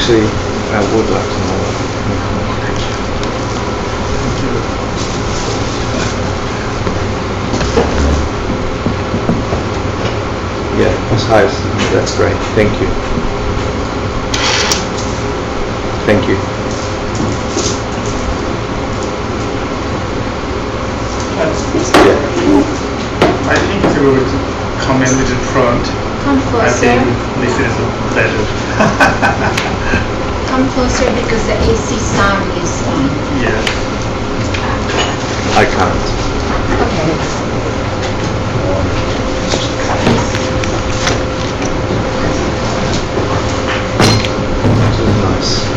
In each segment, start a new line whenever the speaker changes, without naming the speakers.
actually, I would like to know that. Yeah, as high as, that's great. Thank you. Thank you.
I think if you would come in with the front,
Come closer.
I think this is better.
Come closer because the AC sound is
Yes.
I can't.
okay.
This is nice.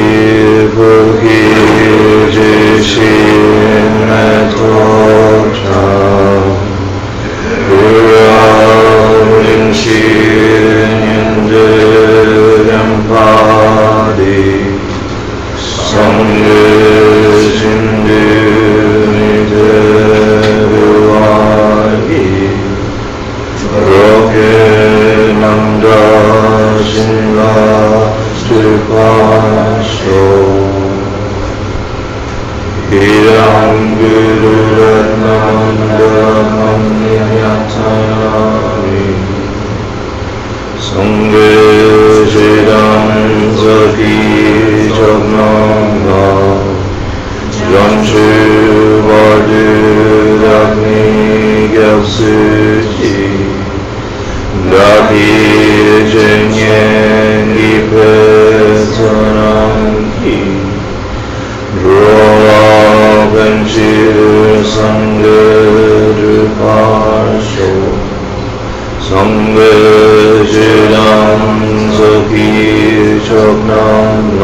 사시부기 지신의 도착 불안인 신인들은 바디 성유진들이 데려와이 그렇게 남자신라 들파쇼 이랑그를 남다함야타리 성계지당서 기적남가 연주바드락니 겹스지 나비쟁yen 기패선함기 로아벤실 상대를 파쇼 성배지당서 기적남라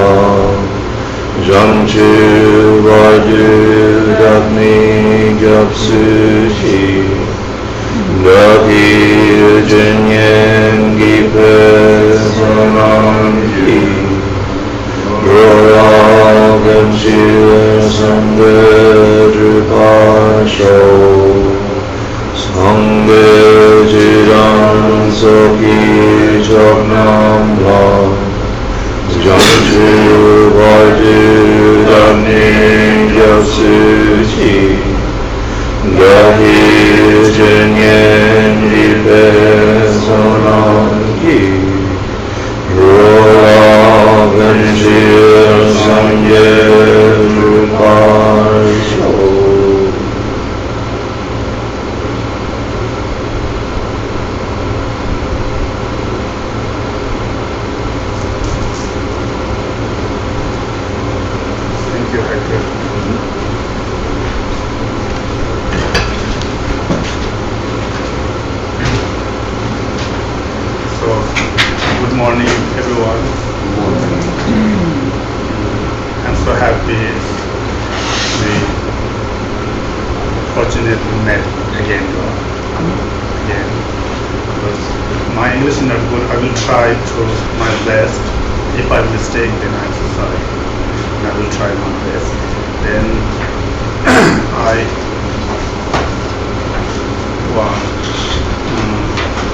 전주바드락니 겹스지 나비쟁yen 기패선함기 로아벤실 상대를 파쇼 성배지랑서 기적남라 전주바드락니 겹스지 나비쟁yen 기패선함기 로아벤실 상대를 파쇼
Thank you, Hector. So, good morning, everyone. I'm so happy we fortunately met again. Because my English is not good. I will try to my best. If I mistake, then I'm so sorry. I will try my best. Then I want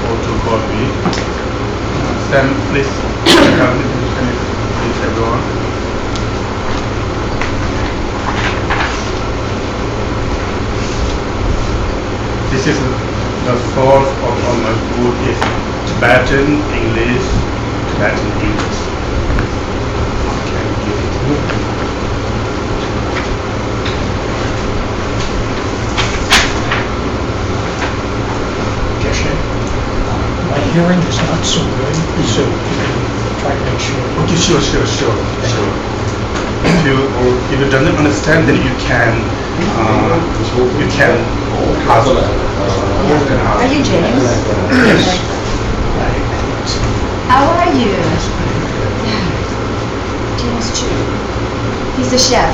photocopy. Sam, please help me. Please, everyone. This is the source of all my book is Tibetan English. Tibetan English. Can you give it to me?
Geshe, my hearing is not so good, so you can try to make sure.
Okay, sure. if you don't understand, then you can ask.
Are you James? How are you? James Chu. He's the chef.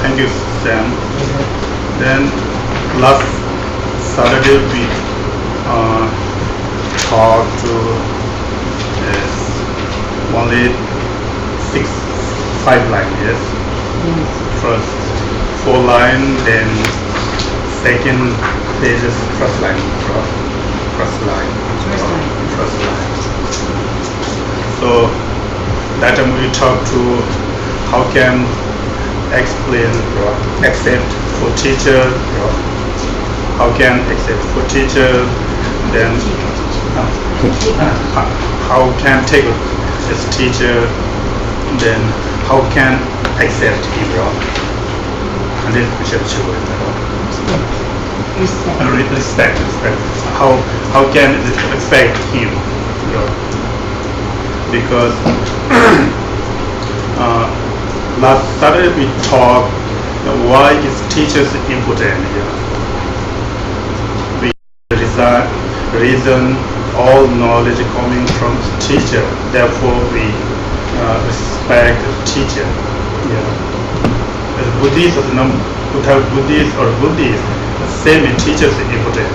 Thank you, Sam. Then last Saturday we talked to only 5 lines. Yes. First 4 line, then second page is first line. First line. So that time we talked to how can explain accept for teacher, how can accept for teacher, then how can take as teacher, then how can accept him, and then we should show it. Respect. How can respect him, because last Saturday we talked why is teachers important. We reason all knowledge coming from teacher. Therefore we respect teacher. As Buddhist without Buddhist or Buddhist, same teachers is important.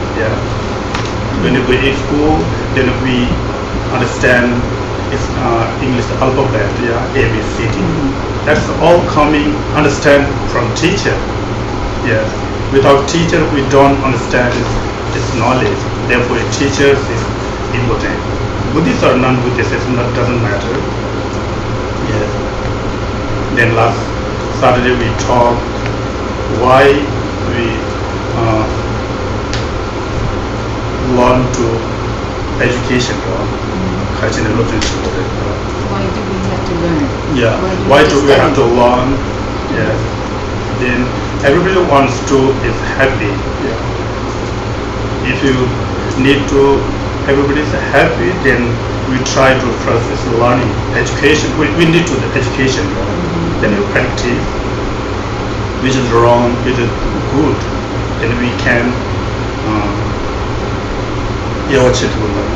When we in school, then we understand it's English alphabet, A, B, C, D. That's all coming, understand from teacher. Yes. Without teacher, we don't understand this knowledge. Therefore, teachers is important. Buddhist or non-Buddhist, it doesn't matter. Yes. Then last Saturday we talked why we education, 가르치는 로튼 식으로.
Why do we have to learn?
Yeah.
Why
Why do we have to
study?
learn? Yeah. Then everybody wants to is happy. Yeah. If you need to, everybody is happy, then we try to first is learning, education. We need to the education. Then you practice, which is wrong, which is good. Then we can, yeah, what should we learn?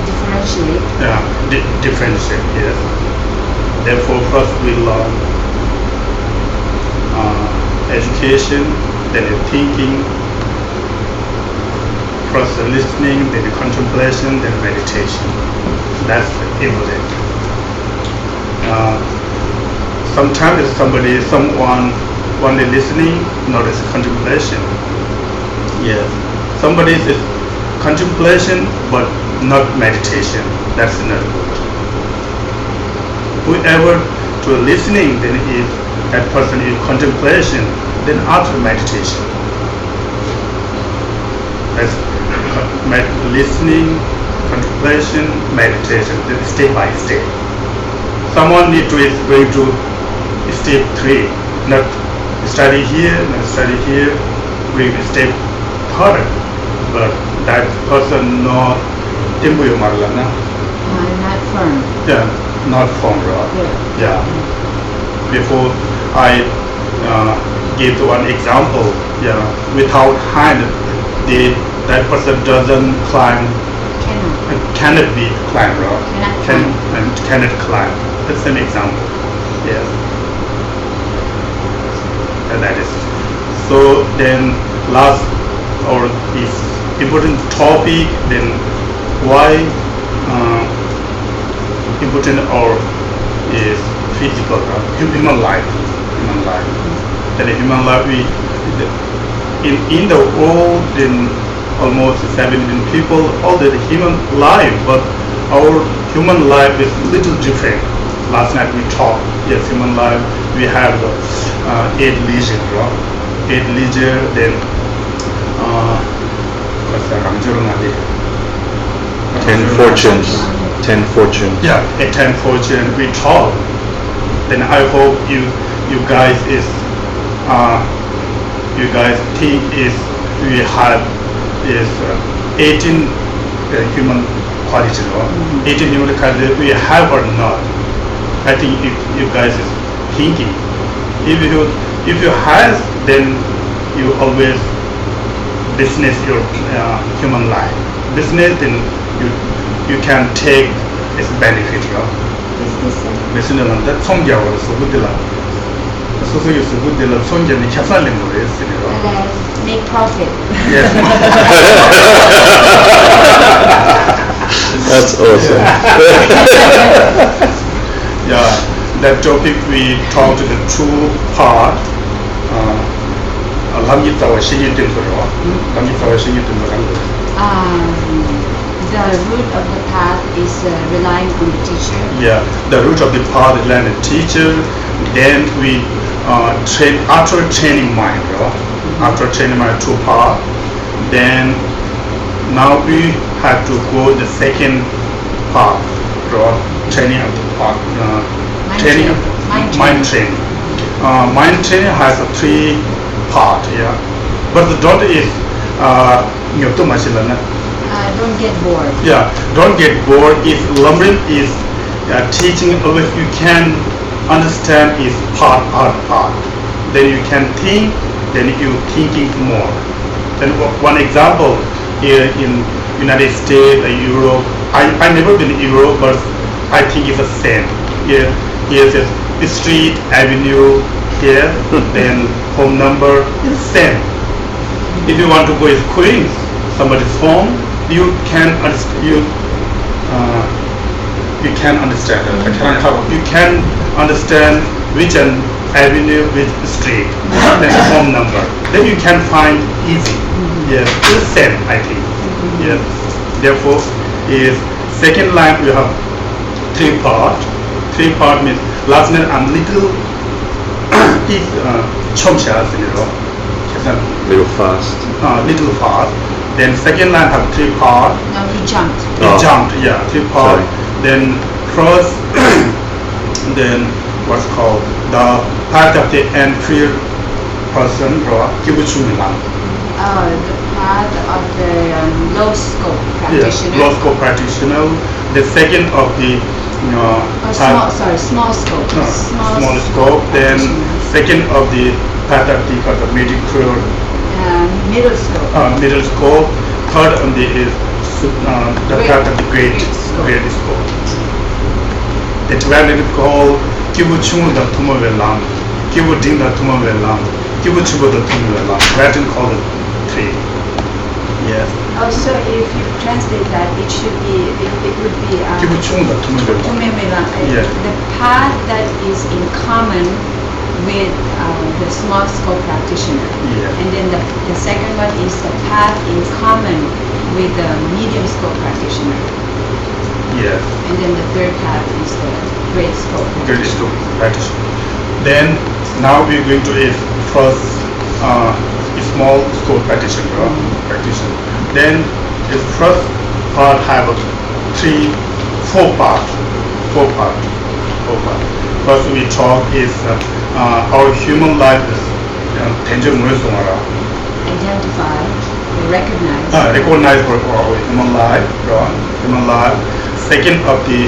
Differentiate.
Yeah, differentiate, yes. Therefore, first we learn education, then the thinking, first the listening, then the contemplation, then meditation. That's important. Sometimes someone only listening, not as contemplation. Yes. Somebody is contemplation, but not meditation. That's not good. Whoever to listening, then if that person is contemplation, then after meditation. That's listening, contemplation, meditation, then step by step. Someone is going to step 3, not study here, not study here, we will step 3rd, but that person not timbuyo marlana.
Not firm.
Yeah, not firm, right?
Yeah.
Yeah. Before I give one example, yeah, without hand, that person doesn't climb, cannot be climb, right? Cannot climb. That's an example. Yes. And that is. So then last or is important topic, then why important or is physical, human life. Then human life, in the world, in almost 7 billion people, all the human life, but our human life is little different. Last night we talked, yes, human life, we have 8 leisure, right? 8 leisure, then
10 fortunes. 10 fortunes.
Yeah, a 10 fortune we talk. Then I hope you guys is you guys think is we have is 18 human quality, no? 18 human quality we have or not. I think if you guys is thinking, if you have, then you always business your human life. Business, then you can take its benefit, no? Business that 성격으로 수고들라. 소속이 수고들라 성격이 개발된 거예요,
Make profit.
Yes.
That's awesome.
Yeah, that topic we talked the 2 part. 람기타와 시기된 거로. 람기타와 시기된 거라는 거.
The root of the path is relying on the teacher.
Yeah, the root of the path is learn the teacher. Then we train after training mind, after training mind 2 part. Then now we have to go the second part, training of the part, training of mind training. Mind training has 3 part, yeah. But the dot is
Don't get bored.
yeah, don't get bored. If learning is teaching, always you can understand is part. Then you can think, then you thinking more. Then one example here in United States, Europe. I never been in Europe, but I think it's the same. Here says street, avenue. Here, then home number is the same. If you want to go to Queens, somebody's home, you can understand. You can understand. You can understand which an avenue, which street, then home number. Then you can find easy. Yes, it's the same, I think. Yes. Therefore, is second line we have 3 part. 3 part means last name I'm little. Is 처음 시작했어요.
Little fast.
Little fast. Then second line have 3 parts.
No, he jumped.
He
Oh.
jumped, yeah, 3 parts.
Sorry.
Then first, then what's called the part of the entry person, 기부충이랑.
The path of the low scope practitioner.
Law school practitioner. The second of the
Small scope.
small scope. Then
practitioner.
second of the part of the medical
Middle scope.
middle scope. Third of the is the
Grade-
part of the grade
grade scope.
scope. That's why it called 기부충의 투모벨람, 기부딩의 투모벨람, 기부치보의 투모벨람. That's called 3. Yes.
Also, if you translate that, it would be
기부충의 투모벨람. Yeah.
the path that is in common with the small scope practitioner.
Yeah.
And then the second one is the path in common with the medium scope practitioner.
Yes.
And then the third path is the great scope
Grade
practitioner.
scope practitioner. Then now we're going to a first small scope practitioner. Then the first part have 4 parts. First we talk is our human life is tangible 무엇이냐.
Identify, recognize.
Recognize for our human life. Second of the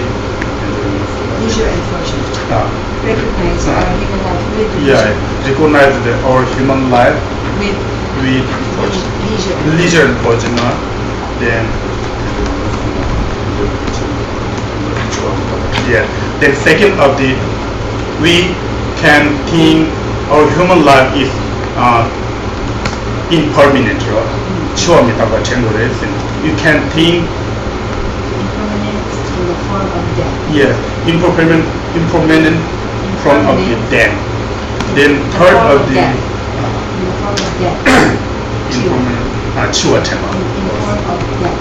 Leisure and fortune. Recognize our human life with leisure.
recognize our human life
With
with
leisure.
leisure and fortune. Then then second of the we can think our human life is impermanent. 추워미다가 전거를 you can think
Impermanence in the form of death.
impermanent from of the death. Then third of the
In the form of death.
impermanent 치워tema.
In the form of death.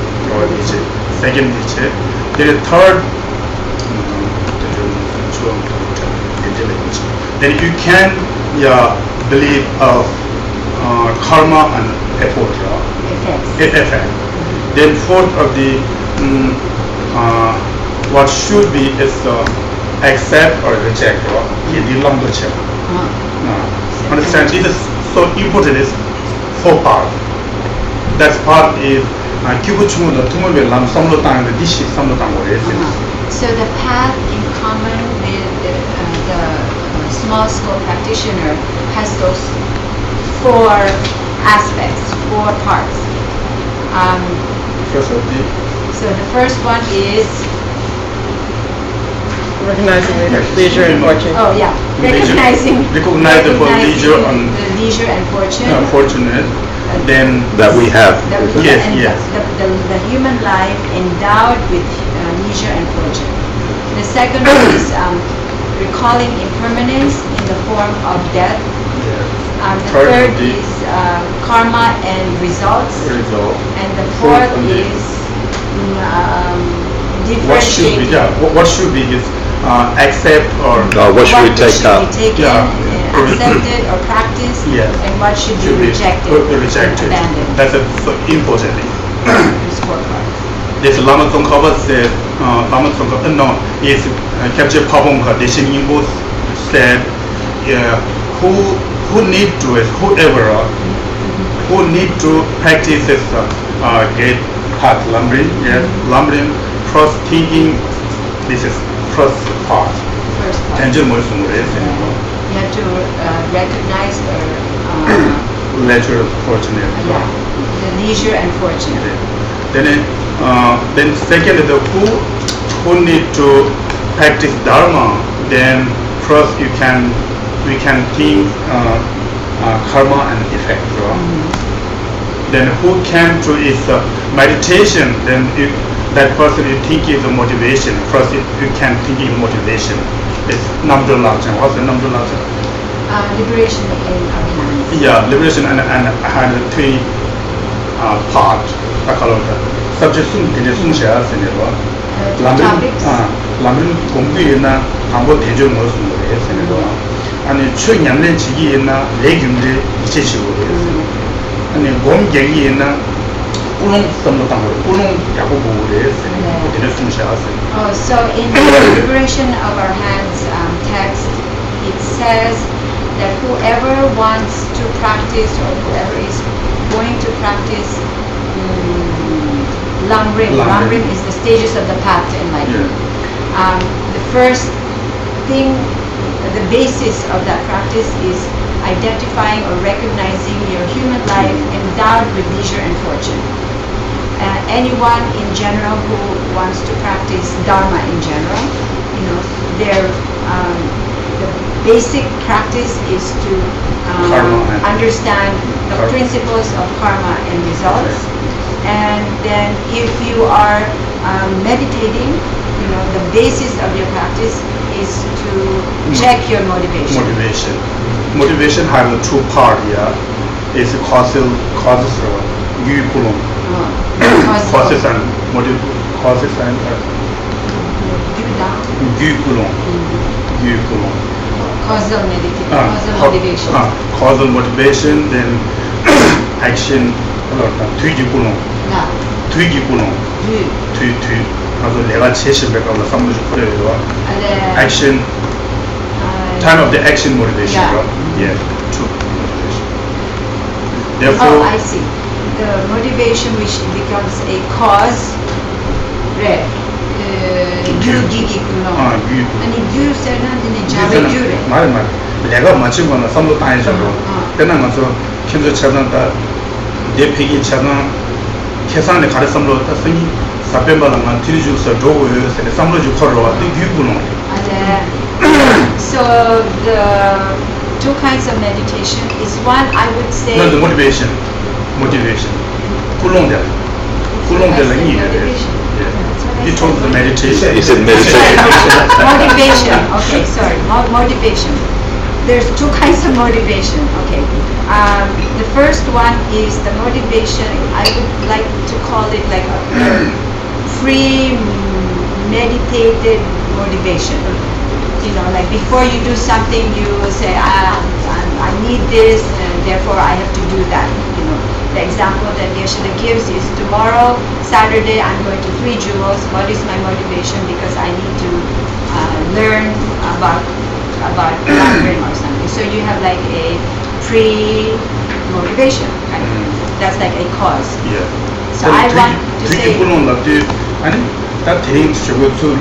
Second is then third then you can believe of karma and effort.
Effects.
Then fourth of the what should be is accept or reject. Understand? This is so important. Is 4 part. That part is 기부충의 투모벨람 삼로땅의 디시 삼로땅을
So the path in common with the small scope practitioner has those 4 aspects, 4 parts.
First of the
So the first one is,
Recognizing leisure and fortune.
recognizing
Recognize the leisure and
the leisure and fortune.
fortunate. Then
That we have.
That we
Yes,
and
yes.
The human life endowed with leisure and fortune. The second one is recalling impermanence in the form of death. The third
of the
is karma and results.
result.
And the
Fourth
fourth
of the-
is
What should be
differentiating.
what should be is accept or
What should we take
should
up?
be taken,
Yeah.
accepted or practiced,
Yes.
and what should be
should be
rejected,
rejected.
abandoned.
That's a so important thing.
The scorecard.
This Lama Tsongkhapa said, Lama Tsongkhapa, no, is capture Pabongka, the Shinimbo said, who need to, whoever, who need to practice this great path, lumbering, lumbering, first thinking, this is first part.
First part.
Tangible Sumure,
You have to recognize or
leisure fortunate.
the leisure and fortune.
Then second is who need to practice dharma. Then first we can think karma and effect. Then who can to is meditation. Then that person you think is a motivation. First you can think in motivation. It's Namdul Lachang. What's the Namdul Lachang?
Liberation in our hands.
Yeah, liberation and had 3 part. Subject sunshaya senewa.
Topics.
람린 공부이나 방법 대전 무슨 거예요, 세네와. 아니 최년내 지기이나 내균제 이체식으로. 아니 몸경이나 꿀롱 썸도 땅으로 꿀롱 야구 보고래
네.
이랬으면 좋았어요.
Oh, so in the liberation of our hands text, it says that whoever wants to practice or whoever is going to practice Lamrim. Lamrim is the stages of the path to enlightenment. The first thing, the basis of that practice is identifying or recognizing your human life endowed with leisure and fortune. Anyone in general who wants to practice Dharma in general, their the basic practice is to understand the principles of karma and results. And then if you are meditating, the basis of your practice is to check your motivation.
Motivation has two parts. It's causes 유익불론. Causes and 유익불론.
Causal motivation.
Causal motivation, then action. 뒤집불론. 뒤집불론. 그래서 내가 제시백하고 삼무주 그래요. Action. Time of the action motivation. Yeah. True motivation. Therefore.
Oh, I see. The motivation which becomes a cause. 래. 유기기구나. 아니 유세는 자베 유래.
말. 내가 맞힌 거는 삼도 다니잖아. 때는 가서 현재 찾았다. 내 폐기 찾아 계산에 가르침으로 tasini 사변바랑만 들이주서 도고요서 삼로주 걸어와 뒤구는.
So the two kinds of meditation is one, I would say.
No, the motivation. 꿀롱들.
Motivation.
He told the meditation.
He said meditation.
Motivation. Okay, sorry. Motivation. There's two kinds of motivation. Okay. The first one is the motivation. I would like to call it like a pre-meditated motivation. Like before you do something, you say, I need this, and therefore I have to do that. The example that Geshe gives is tomorrow, Saturday, I'm going to 3 jewels. What is my motivation? Because I need to learn about Mandarin or something. So you have like a pre-motivation, right? That's like a cause.
Yeah.
So I want to say.
아니, 다 대인 저것도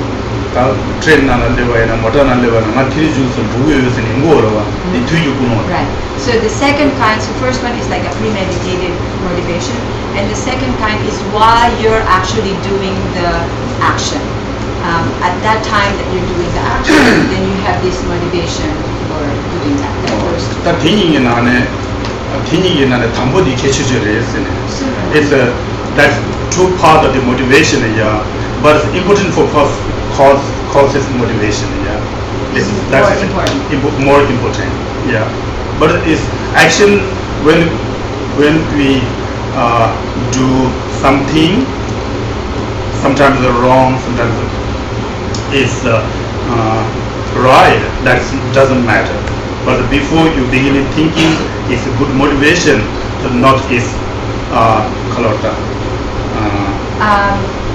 다 트레이닝 안 할래봐야 모던 안 할래봐야 나 트리 주스 누구여서 인고로 이 뒤죽구는.
Right. So the second kind, so first one is like a premeditated motivation, and the second kind is while you're actually doing the action. At that time that you're doing the action, then you have this motivation for doing that. First.
다 대인이 나네 담보디 개체절에 했으네. It's that's two part of the motivation, but it's important for causes motivation, that's
important.
more important, But it's action when we do something, sometimes it's wrong, sometimes it's right. That doesn't matter. But before you begin thinking, it's a good motivation to not is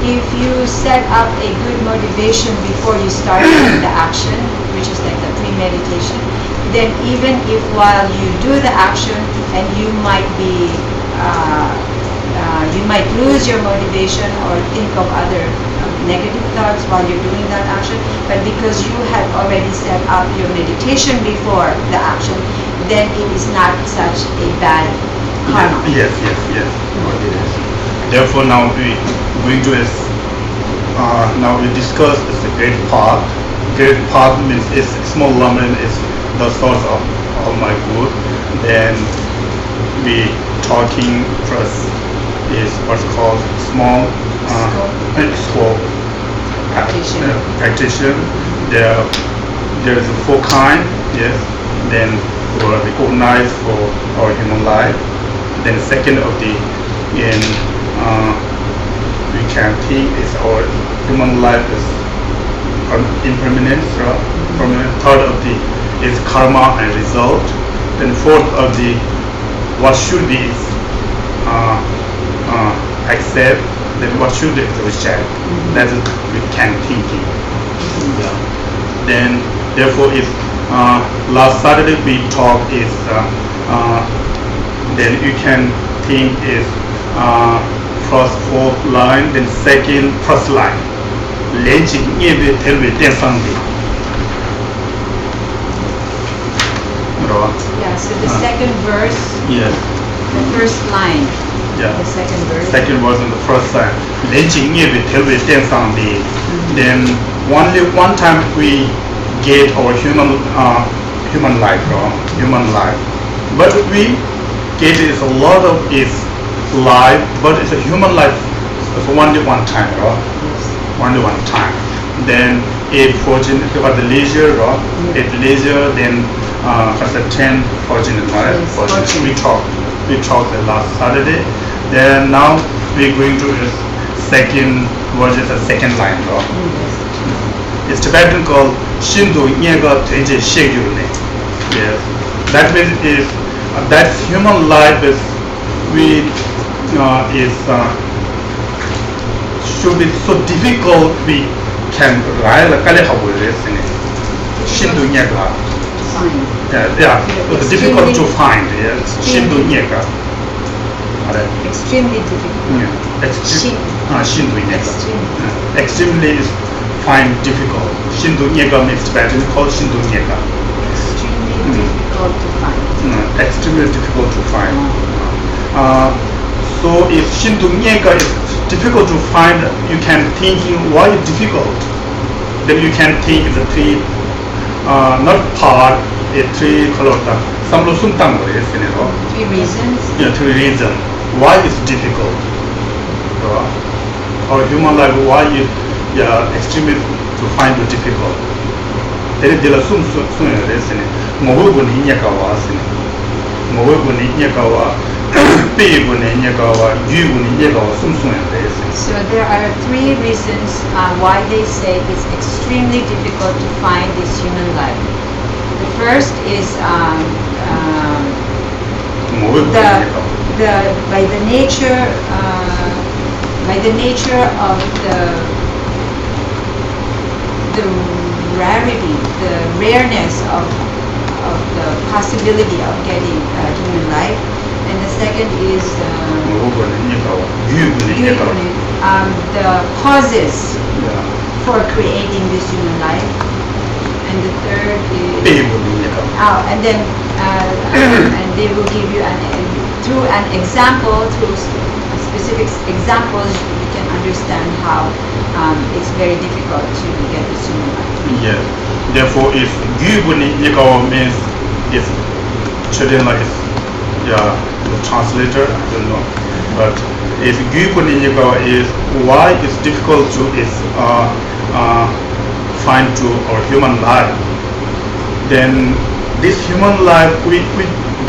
if you set up a good motivation before you start the action, which is like the premeditation, then even if while you do the action and you might lose your motivation or think of other negative thoughts while you're doing that action, but because you had already set up your meditation before the action, then it is not such a bad karma.
Yes. Therefore, now we going to now we discuss the great path. Great path means is small lamrim is the source of all my good. Then we talking first is what's called small scope practitioner. There is 4 kind. Yes. Then we recognize for our human life. Then second of the we can think is our human life is impermanent. Third of the is karma and result. Then fourth of the what should be is accept, then what should it reject. That is we can thinking. Yeah. Then therefore if last Saturday we talk is then you can think is first fourth line, then second first line. Lenching ebe telwe tensangdi.
Yeah, so the second verse,
Yes.
the first line,
Yeah.
the second verse.
Second was in the first line. Lenching ebe telwe tensangdi. Then only one time we get our human life, human life. But we get is a lot of is life, but it's a human life. It's only one time, only one time. Then eight fortune about the leisure, eight leisure. Then first 10 fortune, right?
Yes,
Fortune.
fortune.
We talked the last Saturday. Then now we're going to the second version, the second line, It's Tibetan called Shindu Nyega Tenje Shegyurne. Yes. That means is that human life is we should be so difficult we can write the kale habu resine. Shindu Nyega.
Fine.
Yeah. It's difficult to find. Yes. Shindu Nyega.
Extremely difficult.
Shindu Nyega.
Extremely.
Extremely is find difficult. Shindu Nyega means Tibetan called Shindu Nyega.
Extremely difficult to find.
Extremely difficult to find. So if Shindu Nyega is difficult to find, you can thinking why it's difficult. Then you can think the three, not part, a three color. Samlo suntang
Three reasons.
Yeah, three reasons why it's difficult. Or human life why it extremely to find it difficult. There is a sum resine. Mogu ni nyakawa sine. Mogu ni nyakawa. Pegu ni nyakawa. You ni nyakawa sum resine.
So there are three reasons why they say it's extremely difficult to find this human life. The first is by the nature of the rarity, the rareness of the possibility of getting human life, and the second is the causes for creating this human life, and the third is and then and they will give you through an example, through specific examples, you can understand how it's very difficult to get this human life.
Yes. Therefore, if Gyubuni Nyakawa means if children like the translator, I don't know. But if Gyubuni Nyakawa is why it's difficult to find to our human life, then this human life we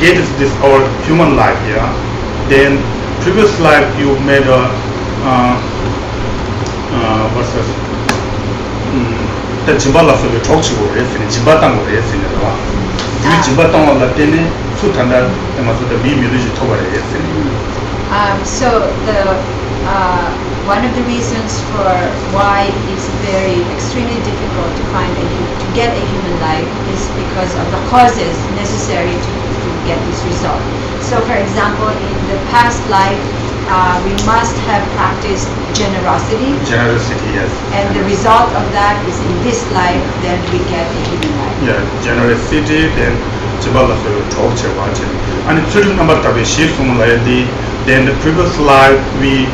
get this our human life, then previous life you made a what's that? The jimbala so we talk to resine jimbatang resine ro. You jimbatang la tene sutanda the maso the be music to resine.
So the one of the reasons for why it's very extremely difficult to find to get a human life is because of the causes necessary to get this result. So for example, in the past life, we must have practiced generosity.
Generosity, yes.
And the result of that is in this life, then we get a human life.
Yeah, generosity, then Jibala so we talk to watching. And the children number of the shift from then the previous life we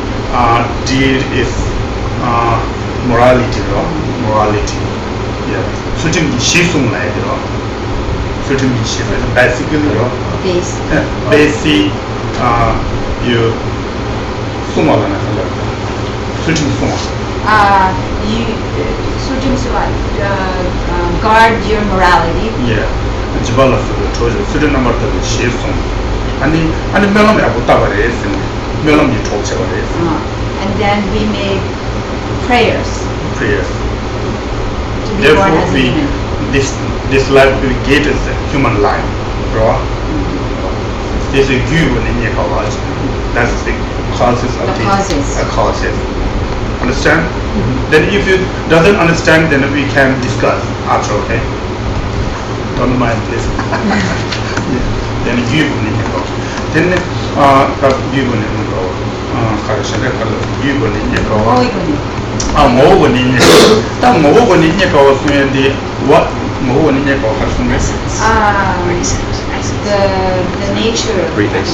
did is morality, morality. Yeah. Certain shift from certain shift basically basic you sumala na certain suma.
You guard your morality.
Yeah. Jibala so we told you certain number of the shift from. And melam abutabares and melam you talk about it.
And then we made prayers.
Prayers.
To be born
Therefore,
as a
we
human.
this life we get is a human life, bro. This is you in your college. That's the causes of
The causes.
causes. Understand? Then if you doesn't understand, then we can discuss after, okay? Don't mind, please. Then 유분이 거. Then 유분이 거. 가르쳐내 걸로 유분이 거.
모의고니.
모분이 딱 모분이 거 쓰면데 what 모분이 거 하시면
The nature.
Briefings.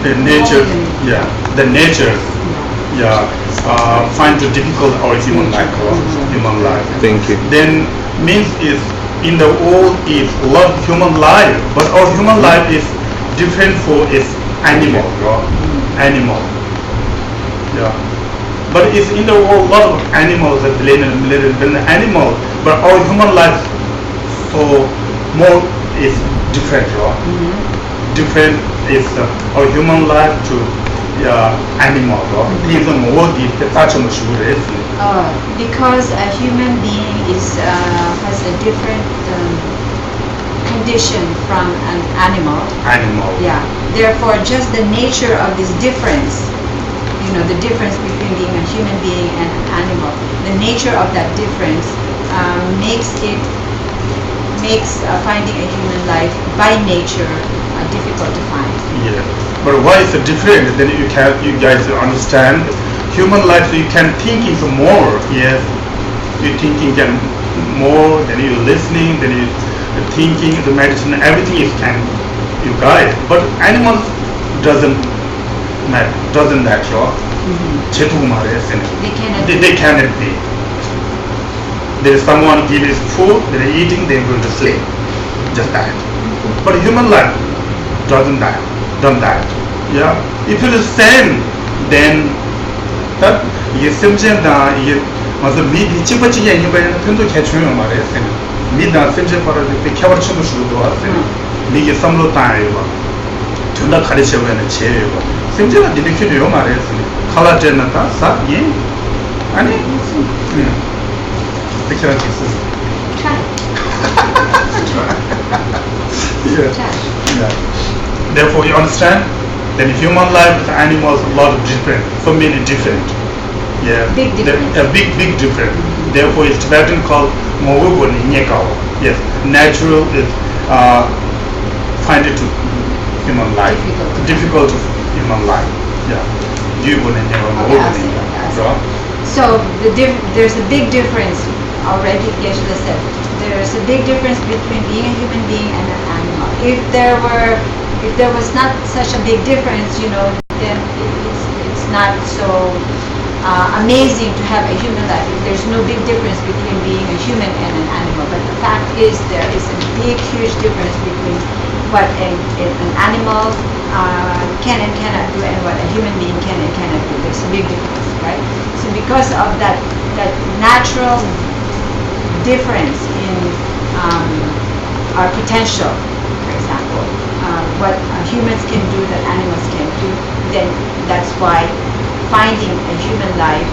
the nature, yeah, the nature, yeah, find it difficult our human life, human life.
Thank you.
Then means is in the world is love human life, but our human life is different for its animal, animal. Yeah. But it's in the world lot of animals that live in the animal, but our human life so more is different, different is our human life to animal. These are more deep.
Because a human being has a different condition from an animal.
Animal.
Yeah. Therefore, just the nature of this difference, the difference between being a human being and an animal, the nature of that difference makes finding a human life by nature difficult to find.
Yeah. But why is it different? Then you guys understand. Human life, you can think is more. Yes. You thinking can more. Then you listening. Then you thinking. The medicine. Everything is can you guide. But animals doesn't matter. Doesn't natural.
They cannot.
They cannot be. There is someone give us food. They're eating. They're going to sleep. Just that. But human life doesn't die. Don't die. Yeah. If it is same, then that 이게 쌤쌤다 이게 맞아 미디 찌빠찌게 아니면 편도 개추요 말이에요. 미다 쌤쌤 바로 그 캐버 치고 주도 왔어요. 미게 삼로 따요. 둘다 가르쳐 보는 제예요. 쌤쌤은 이렇게 돼요 말이에요. 칼라제나다 사 예. 아니 이렇게 하는 게 있어요.
Try.
Yeah.
Try.
Yeah. Therefore, you understand? Then human life with animals a lot of different, so many different. Yeah.
Big difference.
A big difference. Therefore, it's Tibetan called Mowubun Nyekao. Yes. Natural is find it to human life. Difficult to human life. Yeah. Yubun Nyekao.
Okay, I'll say. So there's a big difference already. Geshe said there's a big difference between being a human being and an animal. If there was not such a big difference, then it's not so amazing to have a human life if there's no big difference between being a human and an animal. But the fact is there is a big, huge difference between what an animal can and cannot do and what a human being can and cannot do. There's a big difference, right? So because of that natural difference in our potential, for example, what humans can do that animals can't do, then that's why finding a human life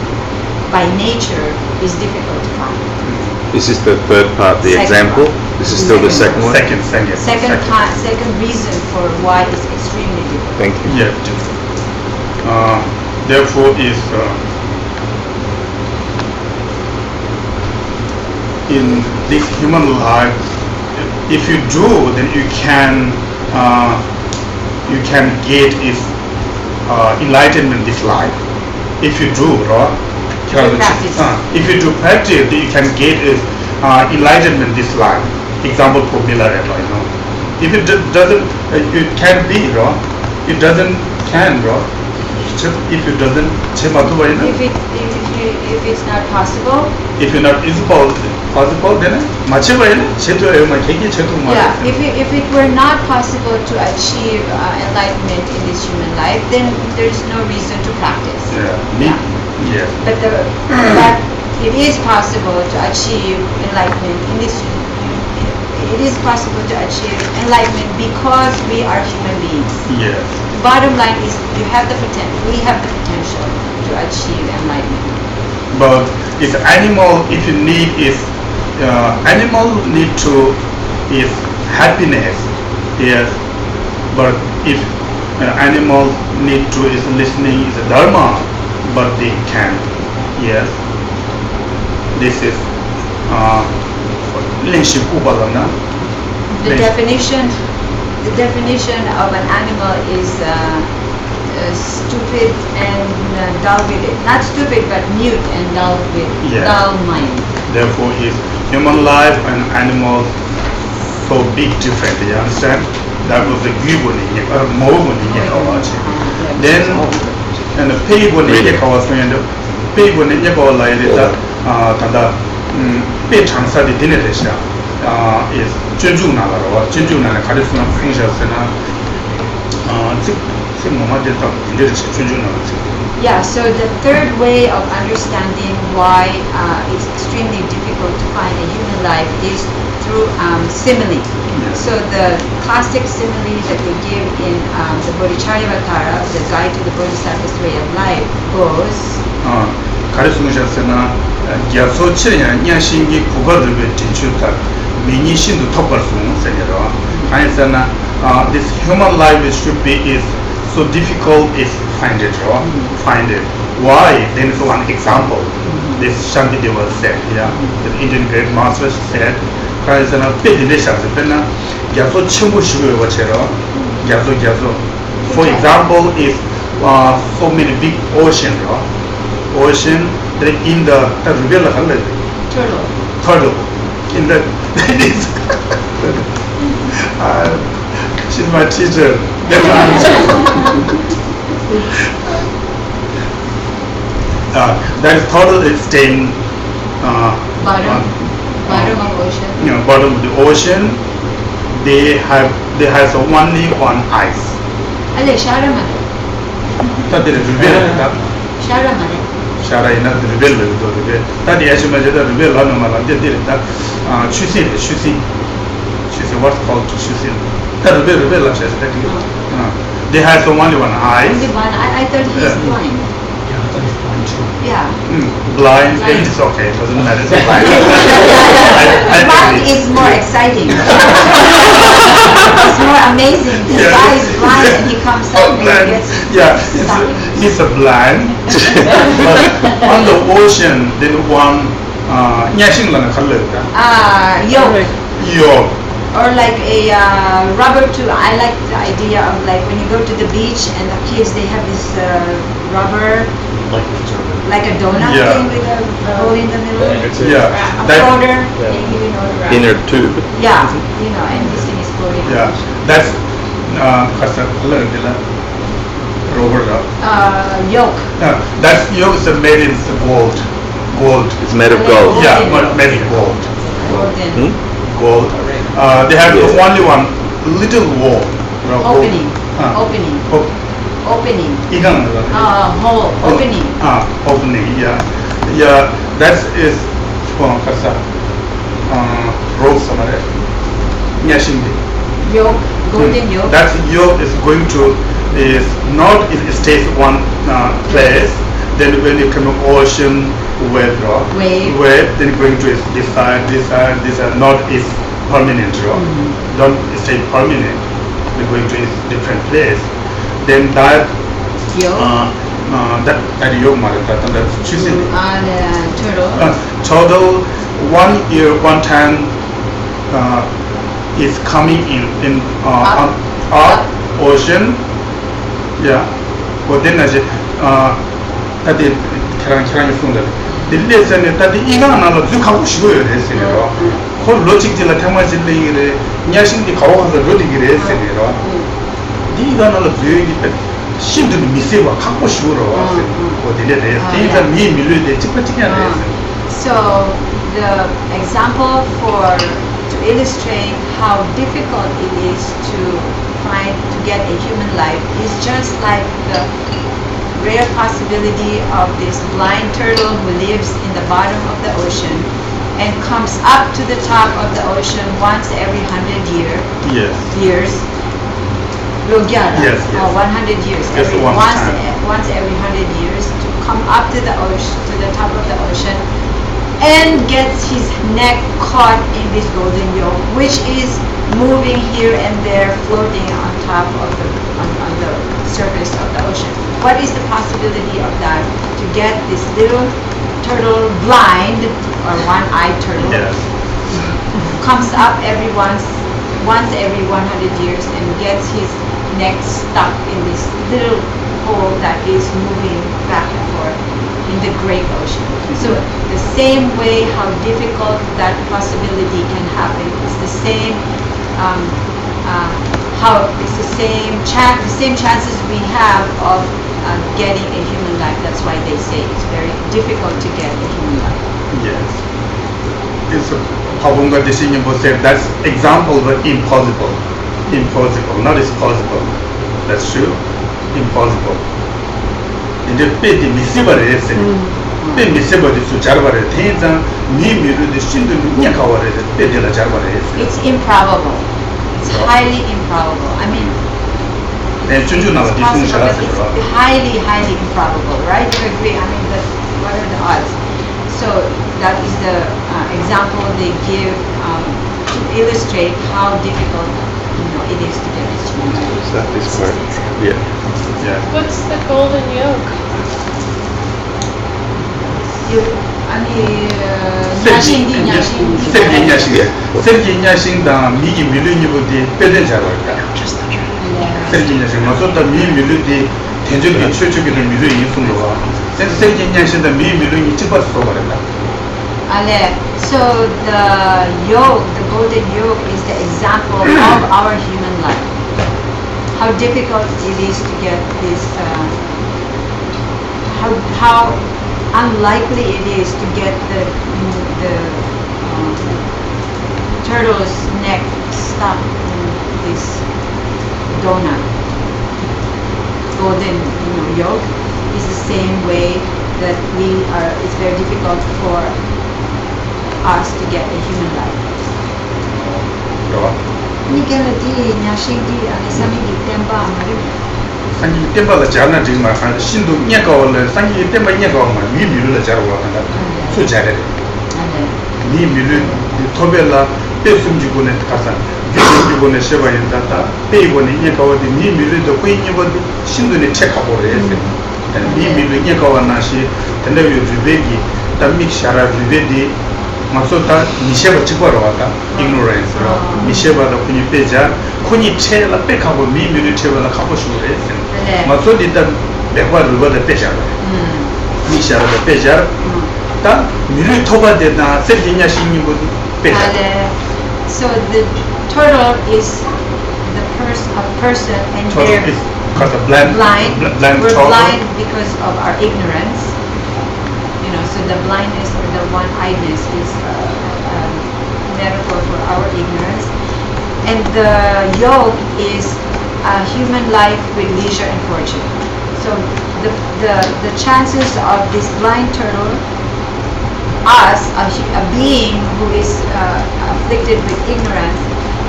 by nature is difficult to find.
This is the third part, the
Second
example.
one.
This is still the second one.
Second.
Second reason for why it's extremely difficult.
Thank you.
Yeah. Therefore, is in this human life, if you do, then you can get is enlightenment this life. If you do,
practice.
If you do practice, you can get is enlightenment this life. Example for Miller, If it doesn't, it can be, it doesn't can, if it doesn't,
If it's not possible.
if it's not possible, then
Yeah, if it were not possible to achieve enlightenment in this human life, then there's no reason to practice.
Yeah.
But it is possible to achieve enlightenment in this. It is possible to achieve enlightenment because we are human beings.
Yes.
Bottom line is you have the potential. We have the potential to achieve enlightenment.
But if animal, if you need is animal need to is happiness. Yes. But if animals need to is listening is a dharma, but they can. Yes. This is 练习不把它呢。
The definition of an animal is stupid and dull-witted. Not stupid, but mute and
Yes.
dull mind.
Therefore, is human life and animals so big different. You understand? That was the given more Then, and the pay when they get our friend, pay when they get our like that, pay chance at the dinner is 尊重那个的话，尊重那个还是非常风险是呢，这我们得到一定的尊重那个。
Yeah, so the third way of understanding why it's extremely difficult to find a human life is through simile.
Yes.
So the classic simile that they give in the Bodhicharyavatara, the guide to the Bodhisattva's way of life, goes.
还是风险是呢，假说起来年轻的顾客这边进去的。 Many things to talk about, and this human life should be is so difficult is find it. Why? Then is one example. This Shankideva said, yeah, the Indian great master said, for example, is so many big ocean, in the turtle. In the she's my teacher. That is turtle is staying
Bottom of ocean.
Bottom of the ocean. They have only one eyes.
Ale Sharamare.
That is revealed.
Sharamare.
Shara ina reveal the that the Ashima reveal on that what's called to Shusin. That reveal they have only one eye.
Only one. I thought he's blind.
Yeah, I thought he's blind too.
Yeah.
Blind, it's okay, it doesn't matter. It's blind.
Blind is more exciting. It's more amazing. This guy is blind and he comes up and he gets stuck.
He's a blind. But on the ocean, then one yoke.
Or like a rubber tube. I like the idea of like when you go to the beach and the kids, they have this rubber, like a donut thing with a hole in the middle.
Yeah.
A floater. They give you an order.
Inner tube.
Yeah, and this thing is floating.
Yeah, that's rubber.
Yoke.
That yoke is made in gold.
It's made of gold.
Yeah, made in gold.
Golden.
Gold. They have only one little wall.
Opening.
Opening.
Hole. Opening.
Opening. Yeah. That is rose.
Yoke. Golden yoke.
That yoke is going to is not it stays one place. Then when you come to ocean wave, then going to this side, not is permanent. Don't stay permanent. We're going to a different place. Then that that yoke that's choosing. Turtle 1 year, 1 time is coming in up ocean. Yeah. But then I said that the kerang from that. The lesson that the Igan and the Zuka Shuyo is in it. Whole logic till the time was in the Yashin the Kawa the Rudy is in it. The Igan and the Zuka seem to be missing a couple shuro or the letter. These are me, the particular.
So the example to illustrate how difficult it is to get a human life is just like the rare possibility of this blind turtle who lives in the bottom of the ocean and comes up to the top of the ocean once every 100 years.
Yes.
100 years.
Once
every 100 years to come up to the ocean, to the top of the ocean, and gets his neck caught in this golden yoke, which is moving here and there, floating on top of on the surface of the ocean. What is the possibility of that? To get this little turtle blind, or one-eyed turtle,
Yes.
comes up once every 100 years and gets his neck stuck in this little hole that is moving back and forth in the great ocean. So the same way how difficult that possibility can happen is the same how it's the same chances we have of getting a human life. That's why they say it's very difficult to get a human life.
Yes. It's Pabunga Deshinyambo said that's example but impossible. Impossible, not is possible. That's true. Impossible. 이제 빼디 미세바를 했어요. 빼 미세바를 수 잘바를 대장 니 미루디 신도 냐카와를 빼디라 잘바를 했어요.
It's improbable. It's highly improbable. I mean,
네, 준주 나와
it's
디스는
possible, but
잘했어요.
it's highly improbable, right? You agree? I mean, what are the odds? So that is the example they give to illustrate how difficult it is to get this human life.
That is part. Yeah.
Yeah.
What's the golden yoke?
아니, 야신디.
세기 야신다 미기 밀리니보디 빼den 잘할까? 세기 야신 맞었다 미 밀리디 대전기 최초기도 밀리 이승로와 세기 야신다 미 밀리니 찍었어 말했다.
So the golden yoke is the example of our human life. How difficult it is to get this, how unlikely it is to get the turtle's neck stuck in this donut. Golden yoke is the same way that it's very difficult for us to get a human life. 니게르디 냐싱디 아니 사미기 템바 마리
상기 템바가 잘나 지금 한 신도 냐가올래 상기 템바 냐가오마 미 밀을 잘하고 한다. 수 잘해. 니 밀을 토벨라 빼숨지고네 가서 비숨지고네 셔바인다다 빼이고네 냐가오디 니 밀을도 거인이거든 신도네 체크하고 그랬어. 니 밀을 냐가와나시 텐데비 주베기 담믹 샤라 주베디 마소타 미셰바 찍어러 왔다. ignorance로 미셰바다 군이 빼자 군이 체라 빼가고 미미를 체바다 가고 싶어 했어. 마소디다 백화를 받아 빼자. 미샤라다 빼자. 다 미를 토바데나 세기냐 신이고 빼자.
So the turtle is a person and they're blind. We're blind because of our ignorance. So the blindness or the one-eyedness is a metaphor for our ignorance. And the yoke is a human life with leisure and fortune. So the chances of this blind turtle, us, a being who is afflicted with ignorance,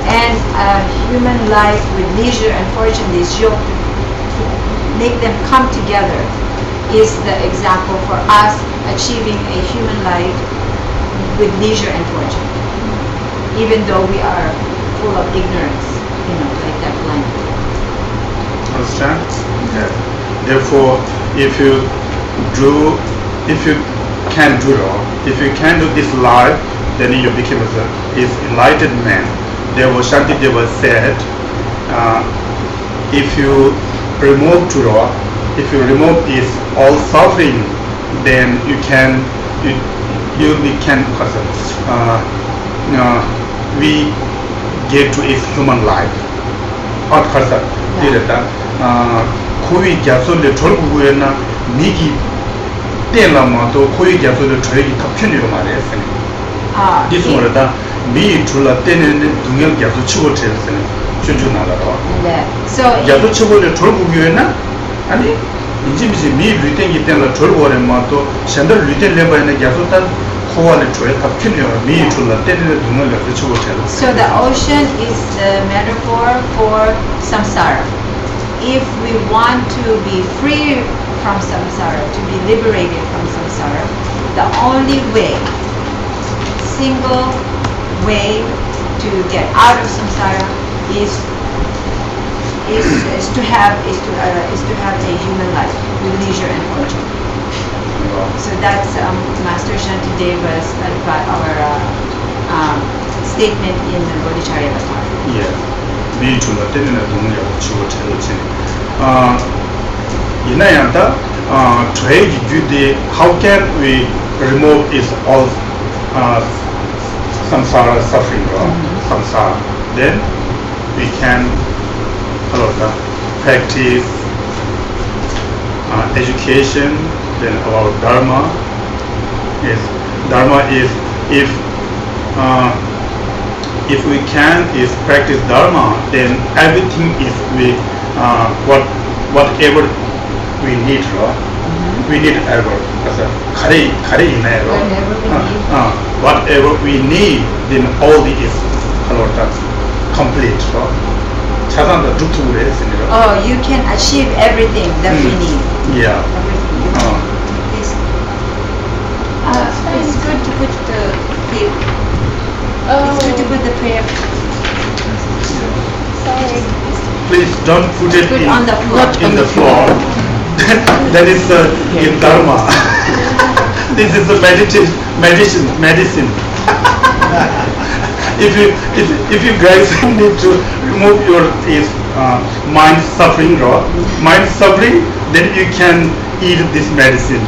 and a human life with leisure and fortune, this yoke, to make them come together, is the example for us achieving a human life with leisure and fortune, even though we are full of ignorance, like that blind.
Understand? Yeah. Therefore, if you can do this life, then you become an enlightened man. Therefore, Shantideva said, if you remove Dura, if you remove this all suffering, then we get to a human life. Koi gyatsolle tolguguena migi tenlamato koi gyatsolle tolgi kapchuniro 말했어요. This one da mi tula tenene dungel gyatso chigo chesene chunju nalaro.
So
gyatso chigolle tolguguena 아니 인지미지 미 루iten기 tenla tolgore mato shandar luiten lembaena gyatso ta koale choe kapchuniro mi tula tenene dungel gyatso chigo chesene.
So the ocean is the metaphor for samsara. If we want to be free from samsara, to be liberated from samsara, the only way single way to get out of samsara is to have a human life with leisure and fortune. So that's Master Shantideva's our statement in the Bodhicharyavatara.
Yeah. We should not tell you that we should how can we remove is all samsara suffering, samsara? Then we can practice education. Then about dharma is if we can is practice dharma, then everything is with whatever we need. We need ever as a whatever we need, then all the is complete.
Oh, you can achieve everything that we need.
Yeah.
It's good to put the prayer. It's good to put the prayer.
Sorry.
Please don't put it
Put on the floor.
in the floor. That is in dharma. This is the medicine. If you guys need to remove your mind suffering, then you can eat this medicine.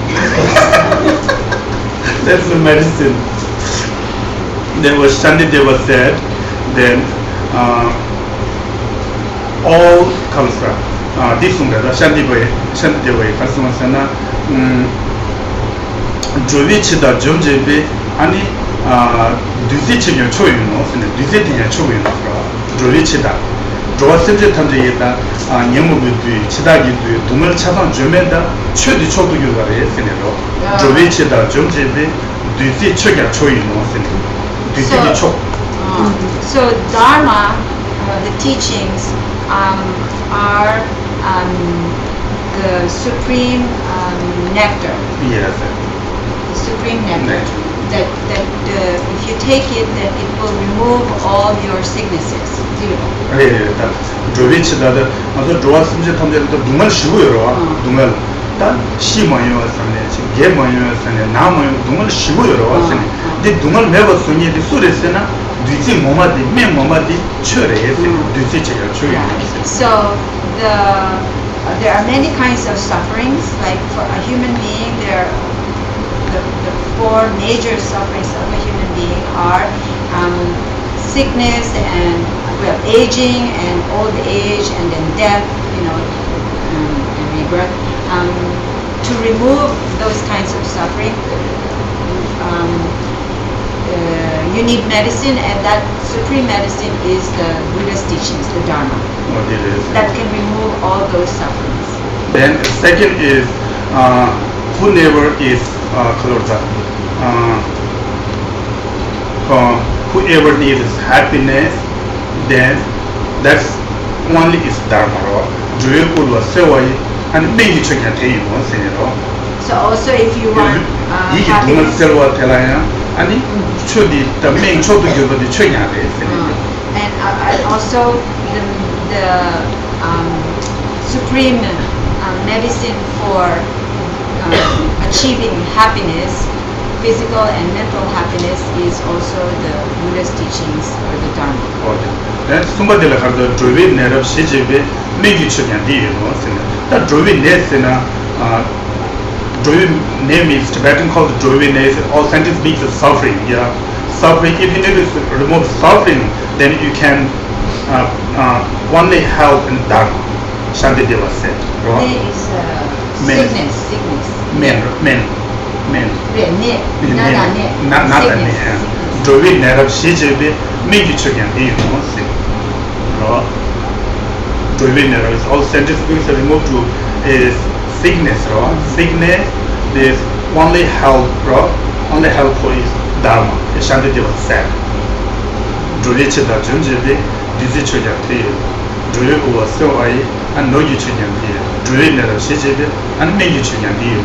That's the medicine. Then what Shantideva said, then all comes from this one. Shantideva Kasama Jovichida Jomjebe Ani Duzichim Choyuno, Duzitin Choyuno, Jovichida. Jovasimje Tanjeta, Yamubu, Chidagi, Dumal Chaban Jumenda, Chudi Chobu Yugare, Senero, Jovichida Jomjebe, Duzi Choga Choyuno, Duzi.
So Dharma, the teachings are the supreme nectar.
Yes.
The supreme nectar. That if you take it, then it will remove all your sicknesses. Zero.
Jovichida, Jovasimje Tanjeta, Dumal Shibuero, Dumal. Shimayo, Gemayo, Namayo, Dumal Shibuero, the Dumal never Sunni, the Suresena, Duzi Momadi, Me Momadi, Chure, Duzi Chure.
So there are many kinds of sufferings. Like for a human being, there are the four major sufferings of a human being are sickness and aging and old age and then death, and rebirth. To remove those kinds of suffering, you need medicine, and that supreme medicine is the Buddha's teachings, the Dharma. That can remove all those sufferings.
Then second is whoever is whoever needs happiness, then that's only is Dharma. And maybe check and tell you once in
So also if you want happiness,
and should the main show to give the check
and also the supreme medicine for achieving happiness, physical and mental happiness, is also the Buddha's teachings or the Dharma.
Then somebody like the Druid Nerab Shijibe, maybe check and deal. That Druid name is Tibetan called Druid name. All scientists means suffering. Yeah, suffering. If you need to remove suffering, then you can only help in Dharma. Shantideva said.
Right? Sickness.
Men. Not a man. Druid Nerab Shijibe, maybe check and deal. Druid Nerab is all scientists means removed to is sickness. Sickness is only help. Only help is Dharma. Shantideva said. Jovichida Jomjebe, Duzi Choga Tail, Joyo was so and no you chicken here. Druid Nerab Shijibe, and maybe chicken deal.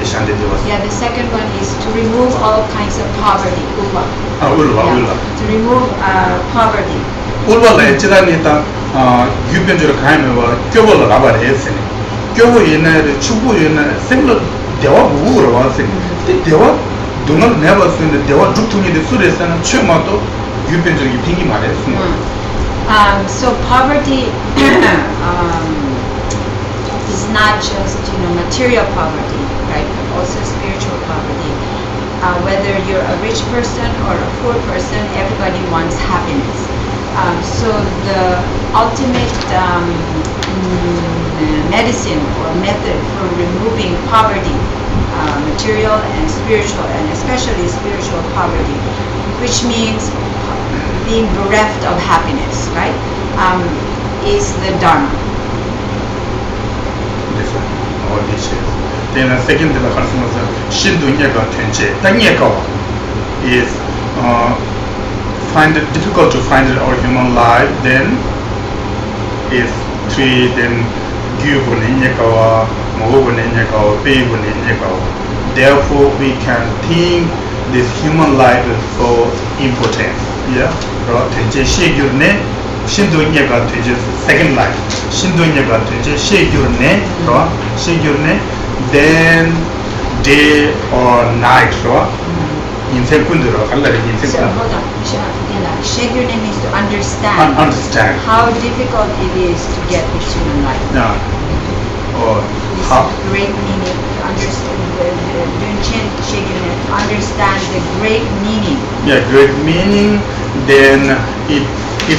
shanti devas.
Yeah, the second one is to remove all kinds of poverty, ulva.
Ulva.
To remove poverty.
Ulva la chidani ta yupenjura kaime wa kyobo la rabar esini. Kyobo yena chubu yena similar dewa buura wa sini. Te dewa dungal never seen the dewa duktungi de suresana chemato yupenjura ki pingi mare sini.
So poverty is not just material poverty, right? But also spiritual poverty. Whether you're a rich person or a poor person, everybody wants happiness. So the ultimate medicine or method for removing poverty, material and spiritual, and especially spiritual poverty, which means being bereft of happiness, right? Is the Dharma.
All these years. Then the second the Shindu Nyaka Tenche. Tanyaka is find it difficult to find it our human life, then is three, then Gyubun Nyakawa, Mohobun Nyakawa, Pebun Nyakawa. Therefore we can think this human life is so important. Yeah, Tenche Shigurne, Shindu Nyaka Tenche second life. Shindu Nyaka Tenche Shigurne, then day or night,
So hold on. Shegurne means to understand.
Understand.
How difficult it is to get this human life.
Yeah. Or
This
how?
great meaning to understand understand the great meaning.
Yeah, great meaning. Then it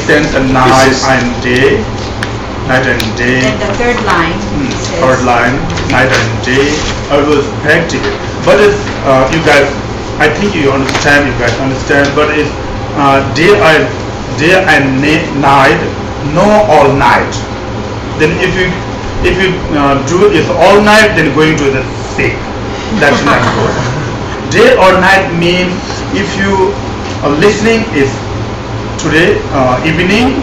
sends a night
This is-
and day. Night and day.
Then the third line says,
Third line, night and day. I was practical. But it's you guys. I think you understand. You guys understand. But it's day and night. No all night. Then if you do it all night, then going to the sick. That's not good. Day or night means if you are listening is today evening.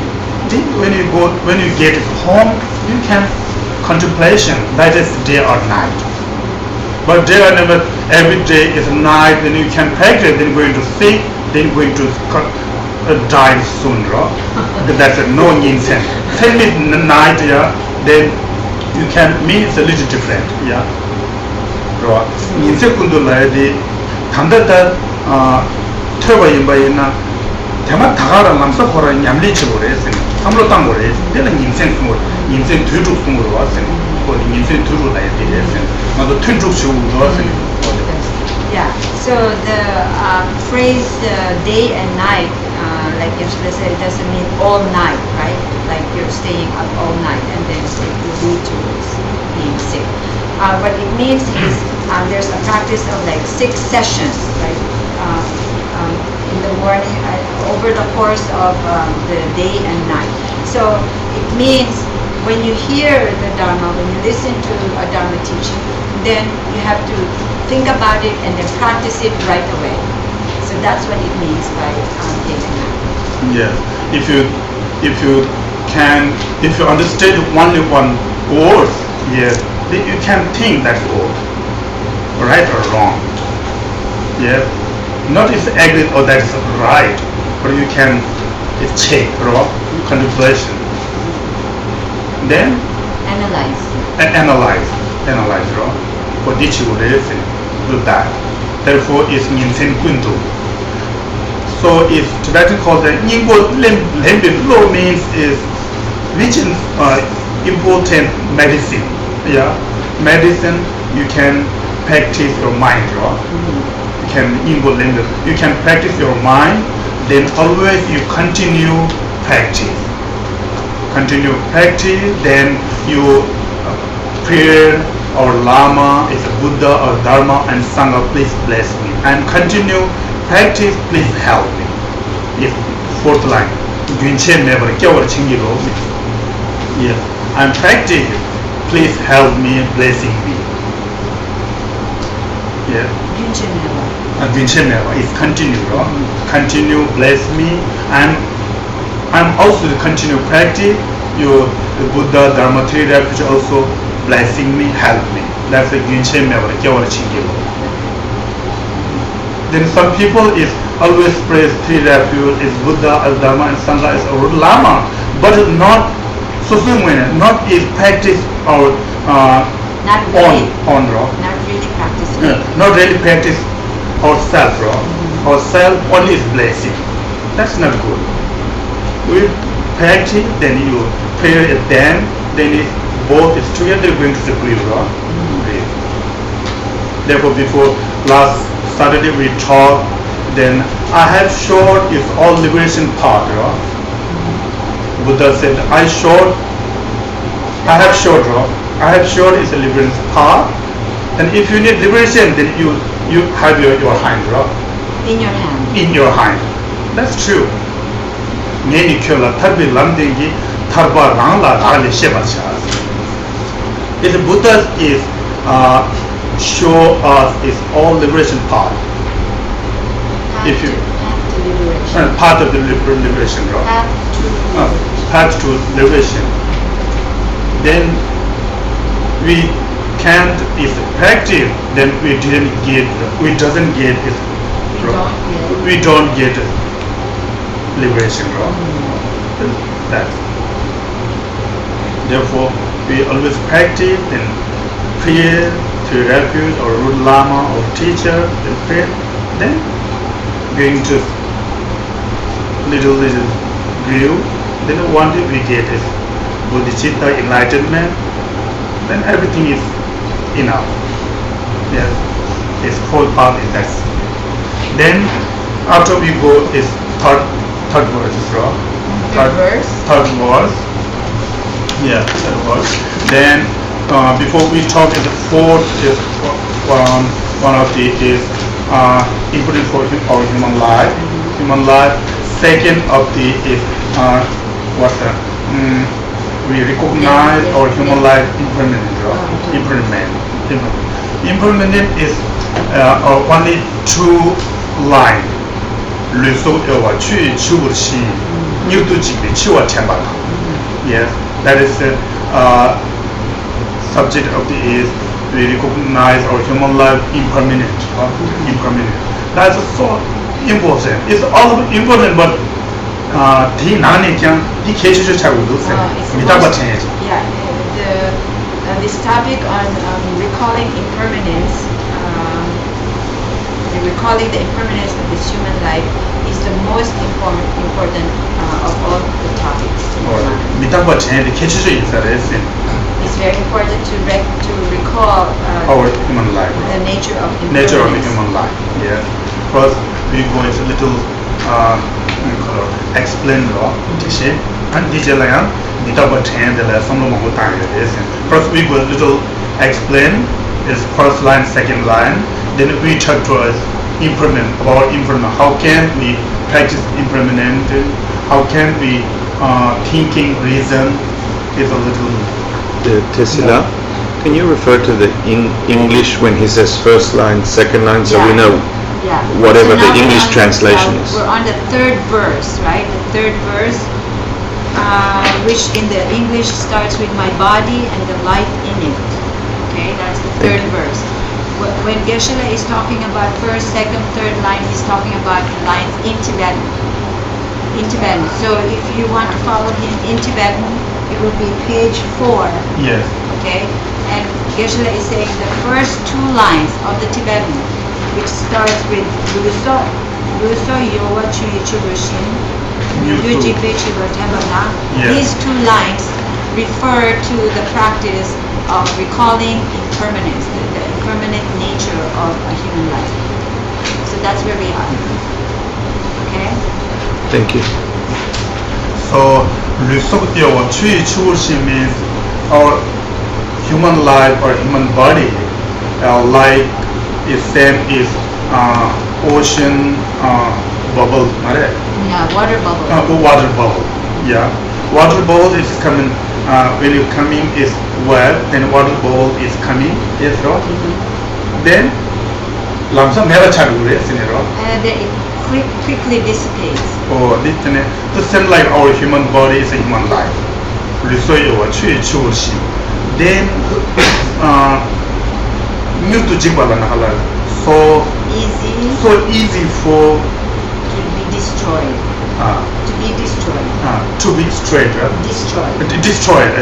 Then when you get home, you can contemplation. That is day or night. But day or never every day is night. Then you can practice. Then going to sick. Then going to die soon. That's no incense. Tell me night. Yeah. Then you can mean it's a little different. Yeah. 인생 군들라야지 단다다 퇴바 임바이나 대만 다가라 남서 거라 냠리치 보레스 아무로 땅 거래 내는 인생 숨을 인생 뒤죽 숨으로 왔으니 그 인생 뒤로 나야 되겠어 나도 뒤죽 쉬우로 왔으니
yeah. So the phrase day and night, like Geshe said, it doesn't mean all night, right? Like you're staying up all night and then you lead to being sick. What it means is there's a practice of like 6 sessions, right? In the morning, over the course of the day and night. So it means when you hear the Dharma, when you listen to a Dharma teaching, then you have to think about it and then practice it right away. So that's what it means by day and night.
yeah if you understand only one word, yes, then you can think that word right or wrong. Yeah, not if agree or that's right, but you can check contemplation. Then
Analyze.
analyze what did you listen do that. Therefore, it's Ninsen Kundu. So if Tibetan calls the Nyingbo Lembin law means is which is important medicine. Yeah, medicine you can practice your mind. You can practice your mind, then always you continue practice, then you prayer or Lama is a Buddha or Dharma and Sangha, please bless me, and continue practice, please help me. If fourth line, Gyunche never kyawar chingiro. Yeah, I'm practicing, please help me, blessing me. Yeah. Gyunche never is continue, continue bless me, and I'm also continue practice. The Buddha Dharma Theory which also blessing me, help me. That's the Gyunche Mewara Gyawara Chingibo. Then some people is always praise three refuge is Buddha, as Dharma, and Sangha is our Lama, but not so not is practice our
Not really.
on raw.
Not really practicing.
Not really practice ourselves, raw. Ourselves only is blessing. That's not good. We practice, then you pray at them, then it both is together going to the blue, raw. Therefore, before last Saturday we talked, then I have showed is all liberation part, raw. Buddha said, I have showed, raw. I have showed is a liberation path, and if you need liberation, then you have your hand, right?
In your hand.
In your hand. That's true. Many kyola tarbi lamdengi tarba rangla dali shebachas. If the Buddha is show us is all liberation path. If you
Path to liberation.
part of the liberation, right?
Path to liberation.
Path to liberation. Then we can't is practice, then we doesn't get it. We don't get liberation, right? That. Therefore, we always practice and pray to refuge or root lama or teacher, then pray, then going to little grew, then one day we get is bodhicitta enlightenment, then everything is enough. Yes, it's whole path is that. Then after we go is third verse is wrong.
Third verse.
Third verse. Yeah, third verse. Then before we talk is the fourth is one of the is important for our human life. Human life. Second of the is what's that? We recognize our human life impermanent. Impermanent is only two lines. Le so ewa chu chu chi new to chi chi wa temba. Yes, that is the subject of the is we recognize our human life impermanent. Impermanent. That's so important. It's all important, but the nani kya the kechu chagu do se. Mitaba change.
Yeah, this topic on recalling impermanence, recalling the impermanence of this human life is the most important of all the topics.
Mitaba change the kechu is that is.
It's very important to recall
Our human life.
the nature of impermanence.
Nature of the human life. Yes. First, we go into little explain law, Geshe, and Geshe Layan, Mitaba Ten, the lesson of Mogutan. First, we go little explain is first line, second line. Then we talk to us impermanent about impermanent. How can we practice impermanent? How can we thinking reason is a little.
Tesila, can you refer to the English when he says first line, second line, so we know
Yeah.
whatever
So now
the English
we're on-
translation is?
We're on the third verse, right? The third verse, which in the English starts with my body and the life in it. Okay, that's the third verse. When Geshe is talking about first, second, third line, he's talking about lines in Tibetan. In Tibetan. So if you want to follow him in Tibetan, it will be page 4.
Yes.
Okay, and Geshe is saying the first two lines of the Tibetan, which starts with Luso Yowa Chuyi Chubushin, Yuji Pechi Batemana.
Yes.
These two lines refer to the practice of recalling impermanence, the impermanent nature of a human life. So that's where we are. Okay?
Thank you.
So, Lusokyo Chui Chushi means our human life or human body, like is same is ocean bubble, right?
Yeah, water bubble.
Water bubble. Yeah, water bubble is coming. When you coming is wet, then water bubble is coming. Yes, right? Then, lamsa mera chadu re, sinero.
And then it quickly dissipates.
Oh, the same like our human body is a human life. Then to jibala na halal. So easy for
to be destroyed. To be destroyed.
to be destroyed.
Destroyed.
Destroyed.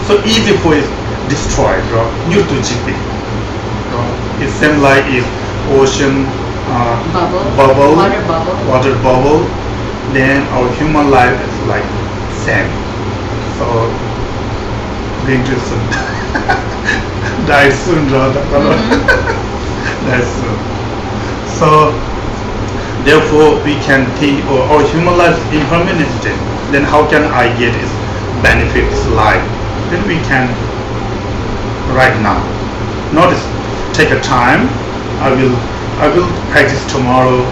So easy for is destroyed. New to jibi. It's same like if ocean
Bubble.
water bubble. Then our human life is like sand. So going to soon die soon, die soon. So therefore we can think, our human life is impermanent. Then how can I get its benefits life? Then we can right now. Notice, take a time. I will practice tomorrow.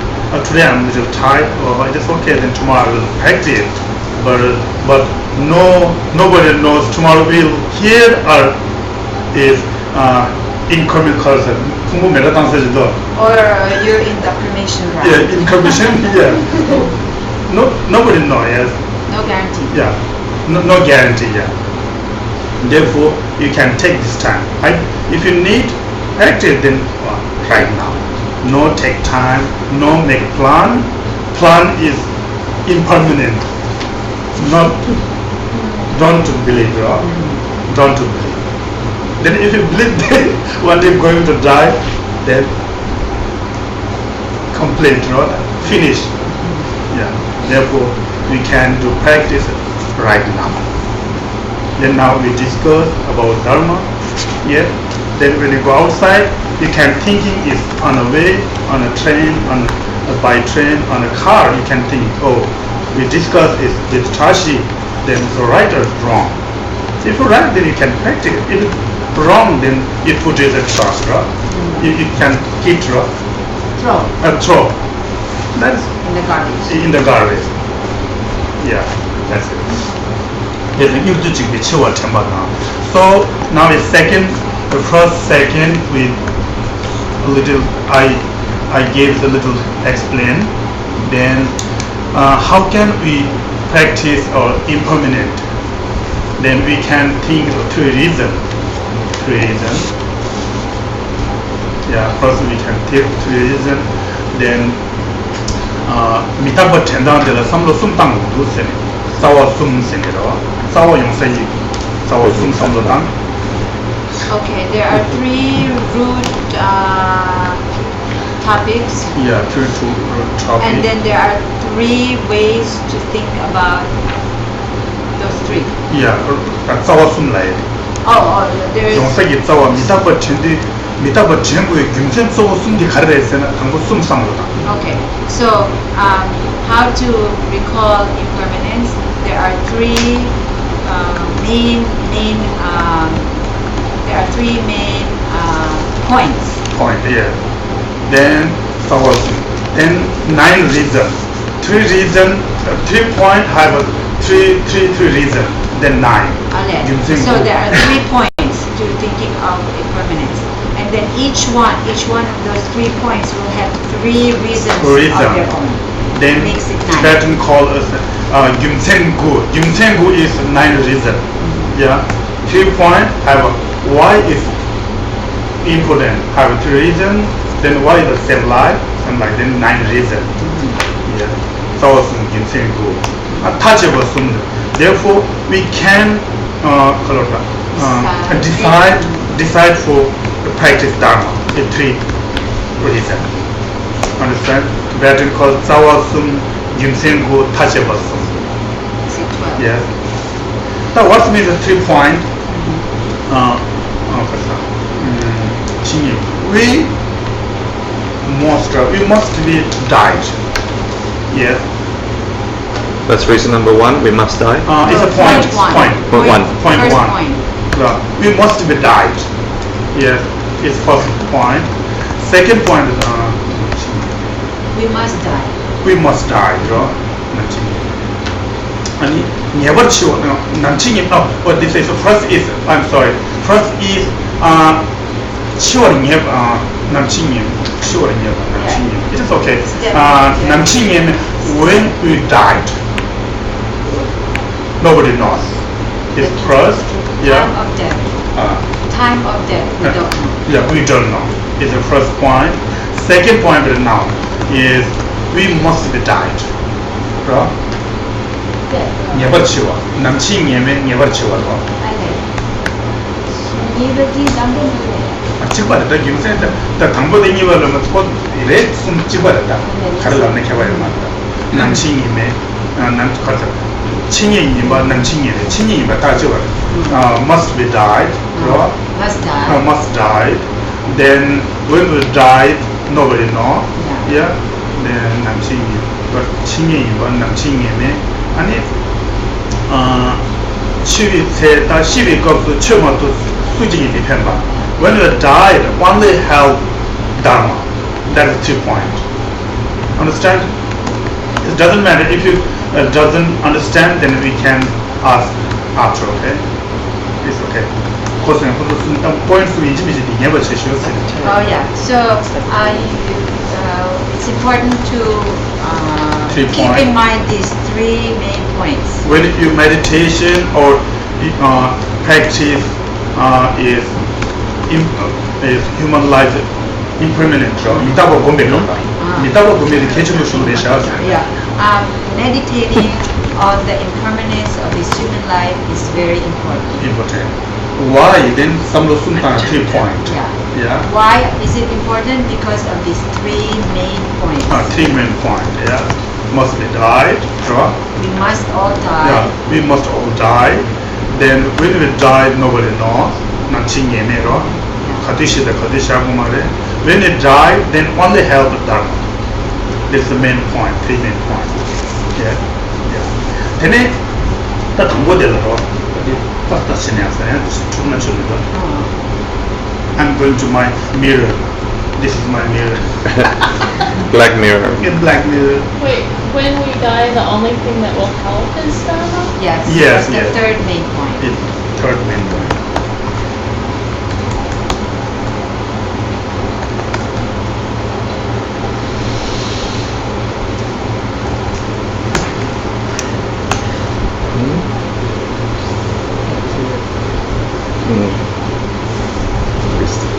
Today I'm a little tired. It's okay. Then tomorrow I will practice. But nobody knows tomorrow will hear or is incoming person.
Or you're in the cremation round.
Yeah, in cremation. Yeah. Nobody knows. Yes.
No guarantee.
Yeah. No guarantee. Yeah. Therefore, you can take this time. If you need practice, then right now. No take time. No make plan. Plan is impermanent. Don't believe. Don't believe. Then if you believe that one day going to die, then complete. Finish. Yeah. Therefore, we can do practice right now. Then now we discuss about Dharma. Yeah. Then when you go outside, you can thinking is on a way, on a train, by train, on a car. You can think, we discuss is with Tashi, then the writer is wrong. So if you write, then you can practice. If it's wrong, then you put it at trust. You can hit
Throw.
throw. That's
In the garbage.
in the garbage. Yeah, that's it. So now it's second. The first second with a little I gave the little explain. Then how can we practice our impermanent? Then we can think of two reasons. Yeah, first we can take two reasons. Then 미탁버 전당한테다 삼로 숨땅 우두세네. 싸워 숨세네로. 싸워 용세이. 싸워 숨삼로당.
Okay, there are three root topics.
Yeah, two topics.
And then there are three ways to think about those three.
Yeah, 싸워 숨라야.
There is.
용세이 싸워 미탁버 전부의 균전 싸워 숨기 가르레스는 한국 숨삼로당.
Okay, so how to recall impermanence? There are three main points.
Yeah. Then then 9 reasons. 3 point have a three reasons. Then 9.
Okay. So there are 3 points to thinking of impermanence, and then each one of those 3 points will have 3 reasons of their own.
Then
makes it 9.
Tibetan call us Gyumtsengu. Gyumtsengu is 9 reasons. Yeah. 3 point have why is important. Have 3 reasons. Then why is the same life? And like then 9 reasons. Yeah. So Gyumtsengu. Touchable soon. Therefore, we can decide for the practice Dharma. The 3 reasons. Understand? Tibetan called Sawasum, Gyumtsengu, Touchable soon.
C2A.
Yes. Now what means the 3 point? We must be died. Yes.
That's reason number 1. We must die.
It's a point.
Point one.
Point
First
1.
point.
We must be died. Yes. It's first point. Second point is
We must die.
we must die. And never chill. Nanching. What this is first is First is chill Nanching. It is okay. Nanching when we died. Nobody knows. It's first. Yeah.
Time of death. Time of death. We don't know.
Yeah, we don't know. Is the first point. Second point now is we must be died. Right? Never chiwa. Namchi nyeme never chiwa.
Nivati dambu nule.
Chiwa da gimse da dambu de niwa lo mat ire sum chiwa da. Karla ne kya bayo mata. Namchi nyeme nam kata. Chinye nyeba namchi nyeme. Chinye nyeba ta chiwa. Must be died. Right? Must die. Then when we die, nobody know. Yeah. Then namchi but chinye nyeba namchi nyeme. 아니 치위 세다 시위 겁도 처음부터 수직이 되는 바. When we died, only help dharma. That is 2 point. Understand? It doesn't matter if you doesn't understand, then we can ask after. Okay? It's okay. Question for some points we never choose.
Oh yeah. So it's important to keep in mind these 3 main points.
When you meditation or practice is human life impermanent. Mitabo gombe no. Mitabo gombe the kitchen should be shot.
Yeah. Meditating on the impermanence of this human life is very important.
Why? Then some of the 3 point.
Yeah. Why is it important? Because of these 3 main points.
3 main point. Yeah. Must be died.
We must all die.
Yeah. We must all die. Then when we die, nobody knows. Nachingenero. Kadishida kadisha gumare. When we die, then only help dharma. This is the main point. 3 main point. Yeah. Then that model. I'm going to my mirror. This is my mirror.
Black mirror.
Black mirror.
Wait, when we die, the only thing that will help is dharma?
Yes.
Yes.
That's the 3rd main point.
It's 3rd main point.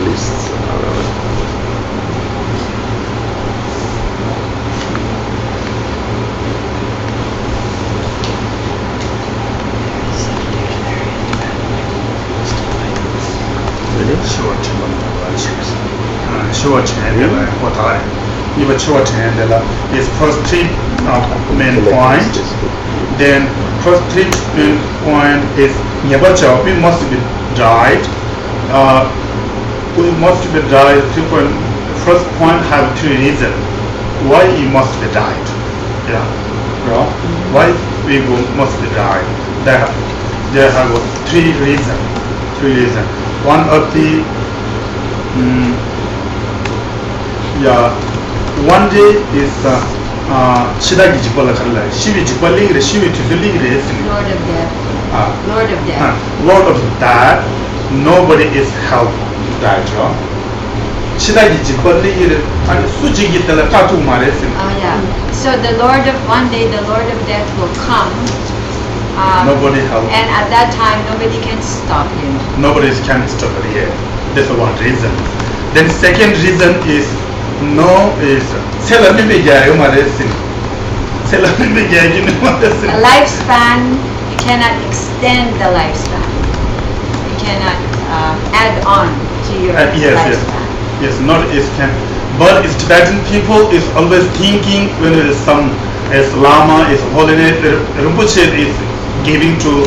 Lists.
Short handler, what I even short handler is first 3 main point. Then first 3 main point is Nyabacha, we must be died. We must be died. 3 point. First point have 3 reasons why he must be died. Yeah, right? Why we must be died? There have 3 reasons. 3 reasons. One of the one day is Shidagi Jipola Kala, Shivi Jipoli, Shivi Tuli,
Lord of Death. Lord of Death.
Lord of Death, nobody is helped that. Shidagi Jipoli, and Sujigi Telepatu Maresim.
Oh yeah. So the Lord of one day, the Lord of Death will come.
Nobody helps.
And at that time, nobody can stop him.
Nobody can stop it here. That's one reason. Then second reason is the
lifespan, you cannot extend the lifespan. You cannot add on to your lifespan.
Yes, not it can. But it's Tibetan people is always thinking when there is some as Lama is holiness, Rinpoche is giving to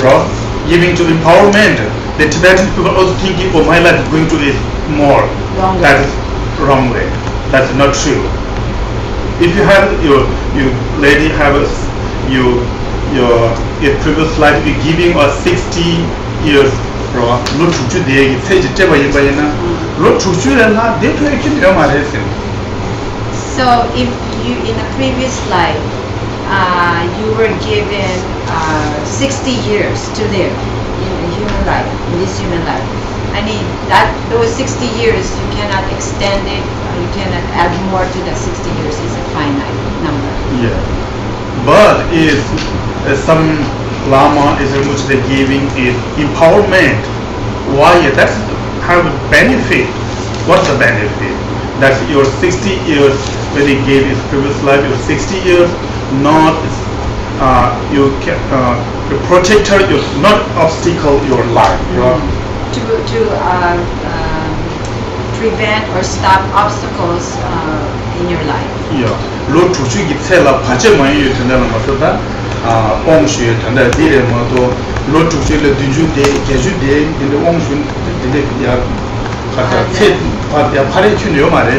empowerment. The Tibetan people also thinking, oh, my life is going to is more.
Longer.
That is wrong way. That's not true. If you have your lady have your previous life, you giving us 60 years.
So if you in a previous life you were given 60 years to live in a human life, in this human life, I mean that those 60 years you cannot extend it, you cannot add more to that 60 years. It's a finite number.
Yeah, but if some Lama is which they giving is empowerment, why that's have benefit what's the benefit? That's your 60 years when he gave his previous life, your 60 years, not you can the protector, you not obstacle your life.
To prevent or stop obstacles in your life.
Yeah, lo chuchu gi tsela pache ma yu tanda na masada ong shu tanda dire ma do lo chuchu le dunju de geju de de ong shu de ya kata tse pa ya pare chun yo ma re.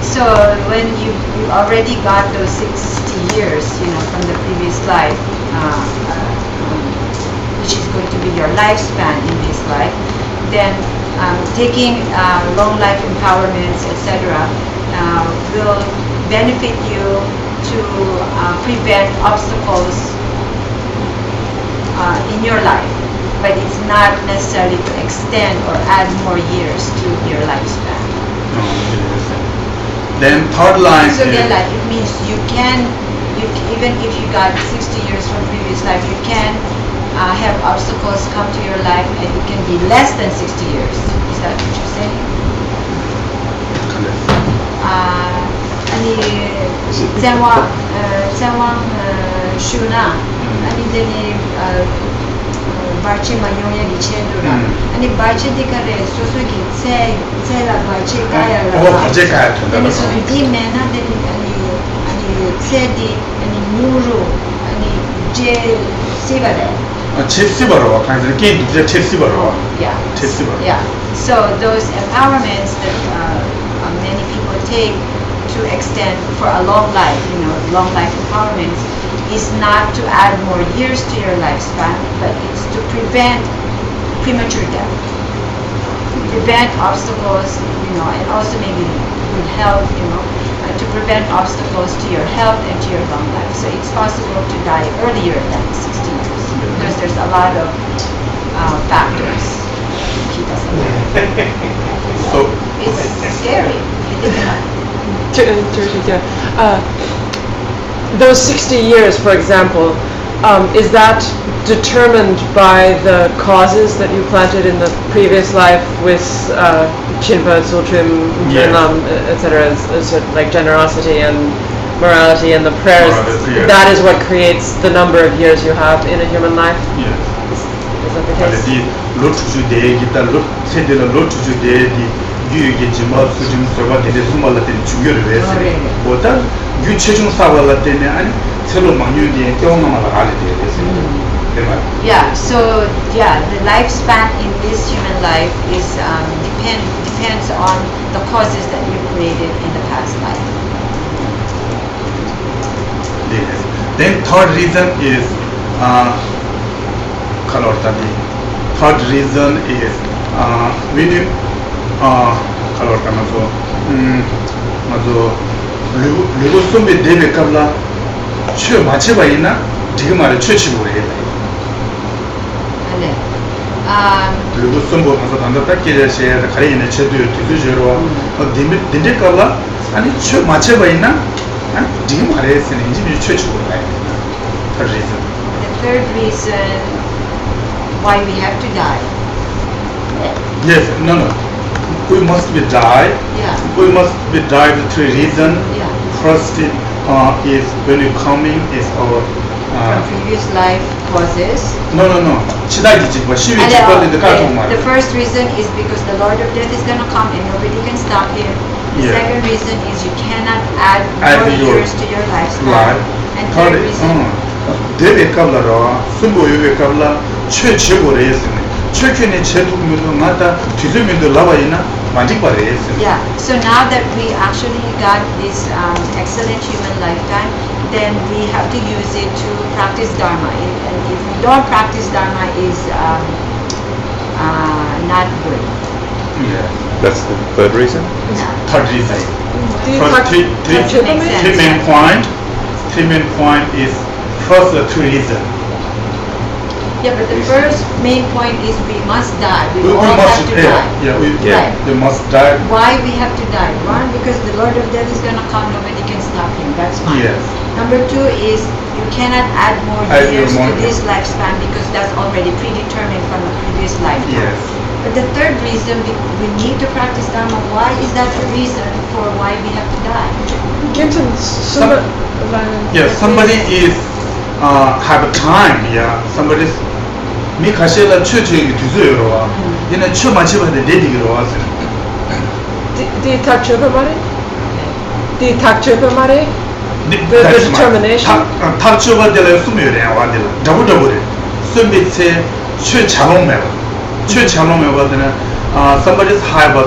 So when you already got those 60 years, from the previous life, which is going to be your lifespan in this life, then taking long life empowerments, etc., will benefit you to prevent obstacles in your life, but it's not necessarily to extend or add more years to your lifespan.
Then third line
So
is,
it means you can, even if you got 60 years from previous life, you can have obstacles come to your life and it can be less than 60 years. Is that what you're saying? 아니 자왕 슈나 아니 데니 바치마 용야 리체도라 아니 바치디카레 소소기 세라 바치가야라
바치가야 된다.
아니 소디메나 데니 아니 세디 아니 무루 아니 제 시바레
첼시바로 간지 게임 이제 첼시바로.
Yeah.
첼시바로.
Yeah. So those empowerments that many people take to extend for a long life, long life empowerments, is not to add more years to your lifespan, but it's to prevent premature death, prevent obstacles, and also maybe good health, to prevent obstacles to your health and to your long life. So it's possible to die earlier than 60 years because there's a lot of factors to keep us alive.
So
It's scary.
Those 60 years, for example, is that determined by the causes that you planted in the previous life with Chinpa, Tsultrim,
Yeah.
etc., like generosity and morality and the prayers?
Morality, yeah.
That is what creates the number of years you have in a human life?
yes.
Is that the case?
디 로투주 대기다 로 세대로 로투주 대디 유에게 지마 수준 서가 되게 숨발라 된 중요를 해서 보다 유체중 사발라 때문에 아니 새로 망유디에 경험을 하게 돼서 대만.
Yeah, so the lifespan in this human life is depends on the causes that you created in the past life.
Yes. Then third reason is third reason is when you 그리고 선배 대배 갑라 최 맞춰 봐이나 지금 말에 최치고 그래.
네.
그리고 선보 가서 단다 닦기를 해야 가리는 제도 뒤주로 딘데 갑라 아니 최 맞춰 봐이나 지금 말에 쓰는 이제 최치고 그래. Third reason.
The third reason why we have to die.
Yes, no. We must be died.
Yeah.
We must be died with three reasons.
Yeah.
First is when you coming is our
From previous life causes.
no. 시다기 지고 시위 지고인데 가족 말.
The first reason is because the Lord of Death is going to come and nobody can stop him. The
Yeah.
second reason is you cannot add
Add
more
your
years to your lifespan.
life.
And third reason,
대배 갑라로 순보 요배 갑라 최치고를 했으니 최근에 제도면도 나다 뒤즈면도 나와이나 만직 바래 했으니.
yeah. So now that we actually got this excellent human lifetime, then we have to use it to practice Dharma. And if we don't practice Dharma, is not good.
Yeah.
That's the third reason?
Third reason.
Do you
First, three
Makes sense.
main point. Three main point is first the two reason.
Yeah, but the first main point is we must die. We
We
all
must
have to die.
yeah,
Right.
we must die.
Why we have to die? One, because the Lord of Death is going to come, nobody can stop stop him, that's fine.
Yes.
Number two is you cannot add more
Add
years
more.
to this lifespan because that's already predetermined from a previous lifetime.
Yes.
But the third reason we need to practice Dharma, why is that a reason for why we have to die?
Ginton,
Yeah, somebody is have a time. Yeah, somebody's me 가시라 추추기 두세요. 얘는 추만 집어도 내디기로 왔어요.
di takçöpe mare? Di takçöpe mare? The determination?
탑주가 되려 숨이래 와들. 더블더블. 숨비체 추 자롱매. 추 자롱매 거든. Somebody's have a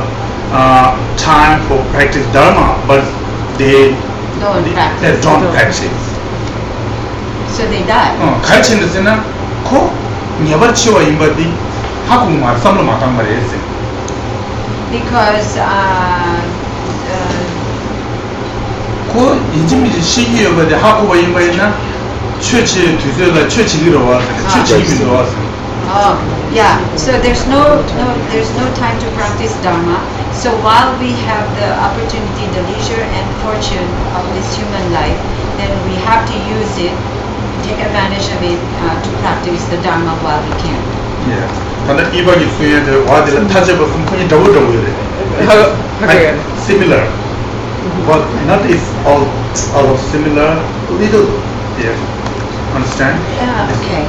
time for practice dharma, but they don't practice.
So they die.
가르치는 데는 코 네버 치와 임바디 하고만 삼로 마당 말이었어요.
Because
그 인지미지 시기여버디 하고가 임바있나 최치 두세가 최치기로 왔어요. 최치기로 왔어요.
oh yeah, so there's no time to practice Dharma. So while we have the opportunity, the leisure and fortune of this human life, then we have to use it, take advantage of it to practice the Dharma while we can.
예. 근데 이번이 수행에 와들 타제버 분이 더블더블이래. Similar, but not is all similar. Little, yeah. Understand?
Yeah, okay.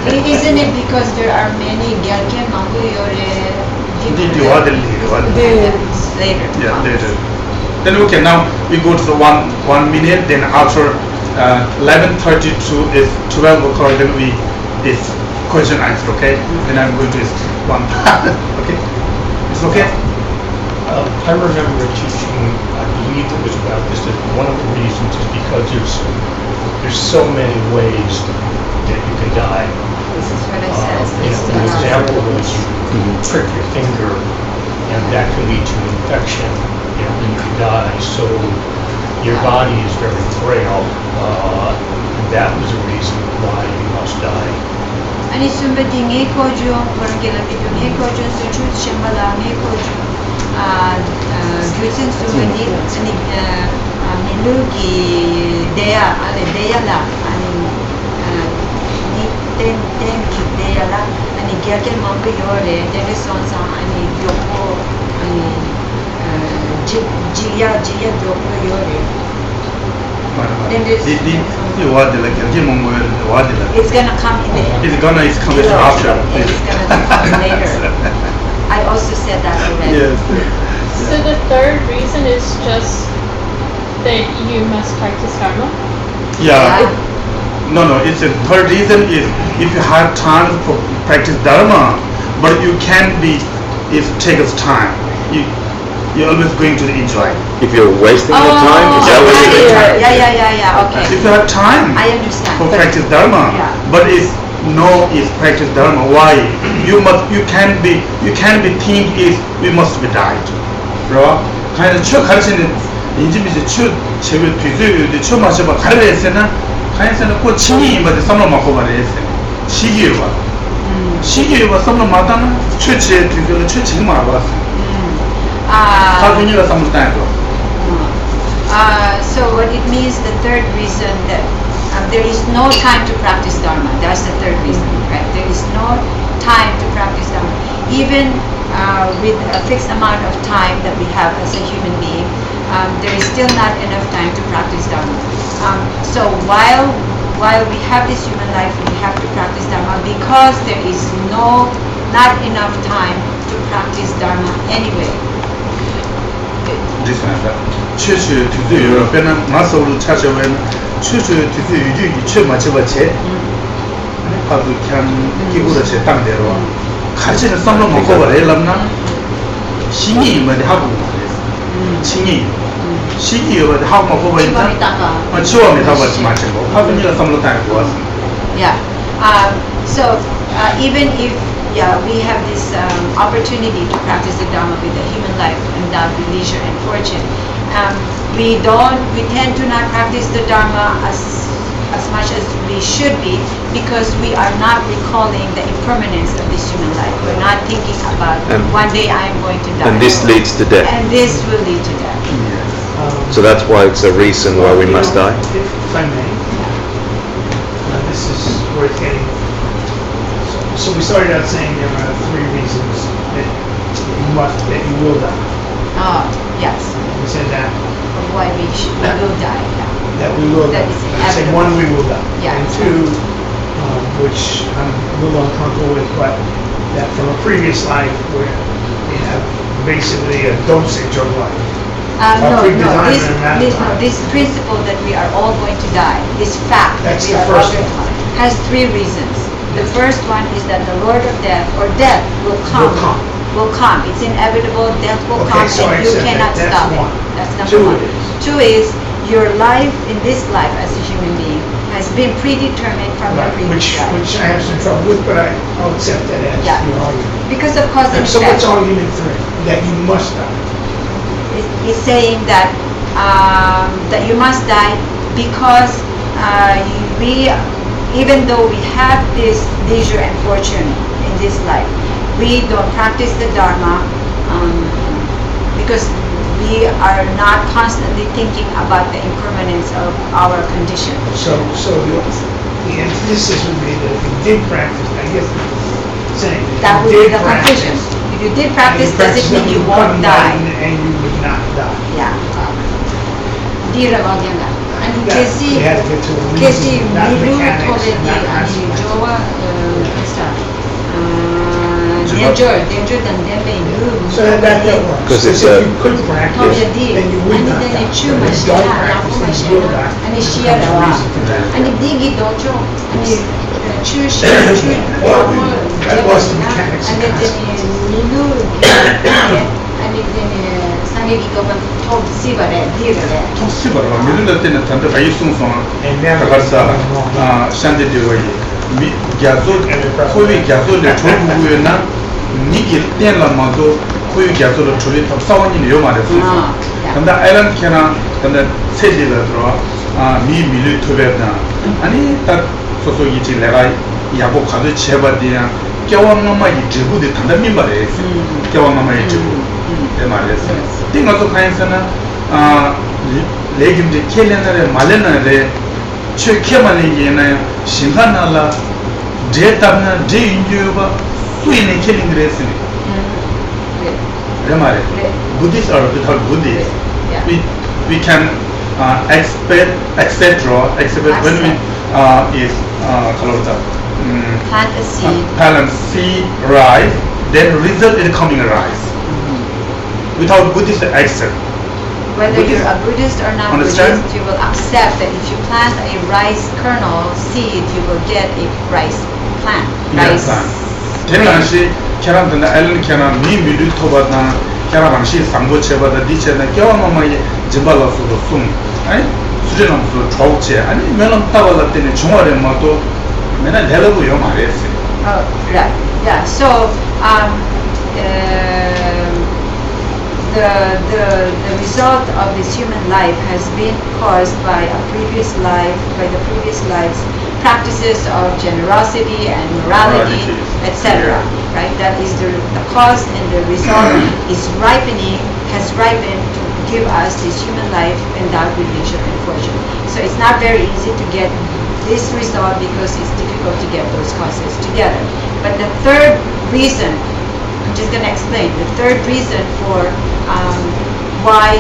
Isn't it because there are many gyalke manguyore
와들.
later?
Yeah, later. Then okay, now we go to the one minute. Then after 11:32 is 12 o'clock. Then we is question answer. Okay. Then I'm going to is one. Okay. It's okay.
I remember teaching, I believe it was about this, that one of the reasons is because there's so many ways that you can die.
This is what I said.
An example was you prick your finger, and that can lead to infection, and you can die. So your body is very frail. And that was a reason why you must die.
아니 숨베딩 에코주 그런게라 비둥 에코주 수출 셴발라 에코주 교신 수베니 아니 밀루기 데야 아니 데야라 아니 땡땡기 데야라 아니 게게 맘베 요레 데레선사 아니 요코 아니 지야 요코 요레 It's gonna come in the end.
It's coming after.
It's gonna come later. I also said that already.
Yes.
So the third reason is just that you must practice Dharma?
Yeah. No. It's the third reason is if you have time for practice dharma, but you can't be. It takes time. You're always going to enjoy.
If you're wasting your time, is that what you mean?
Yeah. Okay.
If you have time
I understand.
for practice dharma,
Yeah.
but is practice dharma. Why? You can't be think is we must be died. right? kind of 추 가르치는 인지미지 추 제일 뒤쪽에 추 마셔봐 가르쳤으나 가르쳤으나 그 친이 임바데 삼로 먹고 말했어요. 시기와 시기와 삼로 마다는 추치에 뒤쪽에 추 지금 알아봤어요. 사분이가 삼로 따야죠.
So what it means, the third reason that there is no time to practice Dharma. That's the third reason, right? There is no time to practice Dharma. Even with a fixed amount of time that we have as a human being, there is still not enough time to practice Dharma. So while we have this human life, we have to practice Dharma because there is not enough time to practice Dharma anyway.
최초 뒤에 옆에는 마서로 찾아오면 최초 뒤에 유지 최 맞춰봤지. 아주 그냥 기구로 제 땅대로 같이는 썸로 먹고 버려라나 신이 뭐지 하고 신이 시기에 뭐 하고 먹고 버린다. 치워면 다 같이 마시고 하분이가 썸로 다니고 왔어.
Yeah. So even if we have this opportunity to practice the Dharma with the human life endowed with leisure and fortune, we tend to not practice the Dharma as much as we should be because we are not recalling the impermanence of this human life. We're not thinking about one day I am going to die.
And this leads to death.
And this will lead to death.
Yes.
So that's why it's a reason why we must die.
If I may, this is where it's getting. So we started out saying there are 3 reasons that you will die.
Yes,
We said that
why we will die, yeah.
that we will
That
die.
is
I said
inevitable.
1, we will die.
Yeah.
And 2, which I'm a little uncomfortable with, but that from a previous life where we have basically a dosage of life.
No,
Predesigned in a matter of time.
this principle that we are all going to die, this fact that
That's
we
the
are all
first
going to
one.
die, has 3 reasons. The first one is that the Lord of Death, or death, will come. Will come. It's inevitable, death will
Okay,
come,
so I
and you
accept
cannot
that. That's
stop it.
one.
That's
Two
number 1.
is-
2 is, your life in this life as a human being has been predetermined from your
Right,
previous life.
which I have some trouble with, but I'll accept that as
Yeah.
your argument.
Because of cause and
So what's
effect.
argument 3? That you must die.
Is saying that that you must die because even though we have this leisure and fortune in this life, we don't practice the Dharma because we are not constantly thinking about the impermanence of our condition.
So the antithesis would be that if you did practice, I guess saying
That would
if you
be
did
the conclusion.
practice,
If you did
and
practice,
you
does it
practice,
mean
then
you
become
won't die?
enlightened and you would not die.
Yeah. Diravalgenga. And
That
Geshe
we had to get to a
Geshe
reason, not
Milu
mechanics,
Toredi
not
and
consequences.
Joa Danger dan Dembe
So that works.
Because it's
if
a-
you could practice, then you would not die. But if you don't practice, then you will die.
and
Becomes
Shia
a reason to die.
and Digi Dojo and Chu
That was the mechanics of
and then Milu and then Sangegi Goban told Sibare, Dirare.
통시바라 미들라 때는 단다 바이송송
And never
가가사
wrong.
샨데 되고이 미 갸조 코비 갸조를 조부구에나 니길 땡라마도 코비 갸조를 조리 탑사원이 요 말했어. 근데 아이런 캐나 근데 세지를 들어 미 미를 토베다 아니 딱 소소기 지 내가 야고 가도 제바디야 겨왕마마 이지구데 단다 민바래 겨왕마마 이지구 내 말했어. 띵가서 가인서는 레김데 켈레나레 말레나레 최케만이 게나 신간나라 데이터나 데인주바 수인의 켈링그레스니 내 말에 Buddhists are without Buddhists we can accept when we is kalorta
Plant a seed.
plant seed rise then result in coming rise without Buddhist accept.
Whether you're a Buddhist or not
Understand?
Buddhist, you will accept that if you plant a rice kernel seed, you will get a rice plant. Rice.
대단시 캐란데 알른 캐란 미 미리 토바나 캐라방시 상보체바다 디체나 겨마마이 지발라스도 숨 아니 수제남도 좌우체 아니 면은 따발라 때문에 중화를 마도 맨날 내려고요 말했어요.
Oh, right. Yeah. So, the result of this human life has been caused by the previous lives practices of generosity and morality, etc. Right? That is the cause, and the result has ripened to give us this human life endowed with leisure and fortune. So it's not very easy to get this result because it's difficult to get those causes together. But the third reason, I'm just going to explain, the third reason for why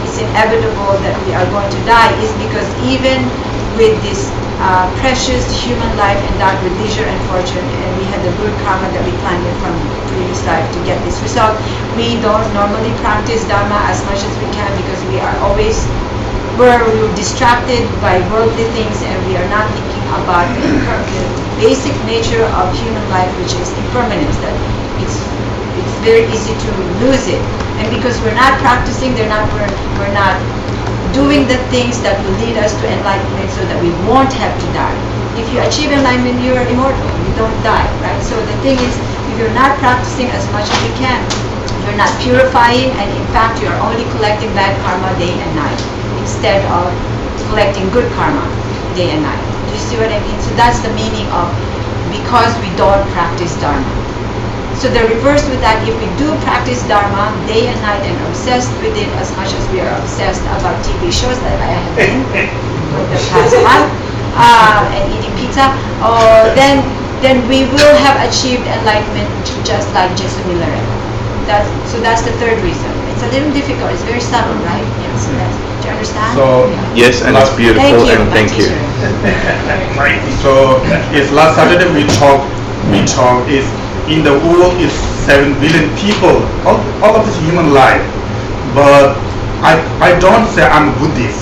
it's inevitable that we are going to die is because even with this precious human life endowed with leisure and fortune, and we had the good karma that we planned in from previous life to get this result, we don't normally practice Dharma as much as we can because we're distracted by worldly things and we are not thinking about the basic nature of human life, which is impermanence, that it's very easy to lose it. And because we're not practicing, we're not doing the things that will lead us to enlightenment so that we won't have to die. If you achieve enlightenment, you are immortal. You don't die, right? So the thing is, if you're not practicing as much as you can, you're not purifying, and in fact, you're only collecting bad karma day and night instead of collecting good karma day and night. Do you see what I mean? So that's the meaning of because we don't practice Dharma. So the reverse with that, if we do practice Dharma day and night and obsessed with it as much as we are obsessed about TV shows that I have been for the past month, and eating pizza, then we will have achieved enlightenment just like Jesu Milleret. That's the third reason. It's a little difficult. It's very subtle, right? Yes. Do you understand?
So
Yes, and it's beautiful, and
my
thank you.
teacher.
So is last Saturday we talk is in the world is 7 billion people, all of this human life. But I don't say I'm Buddhist.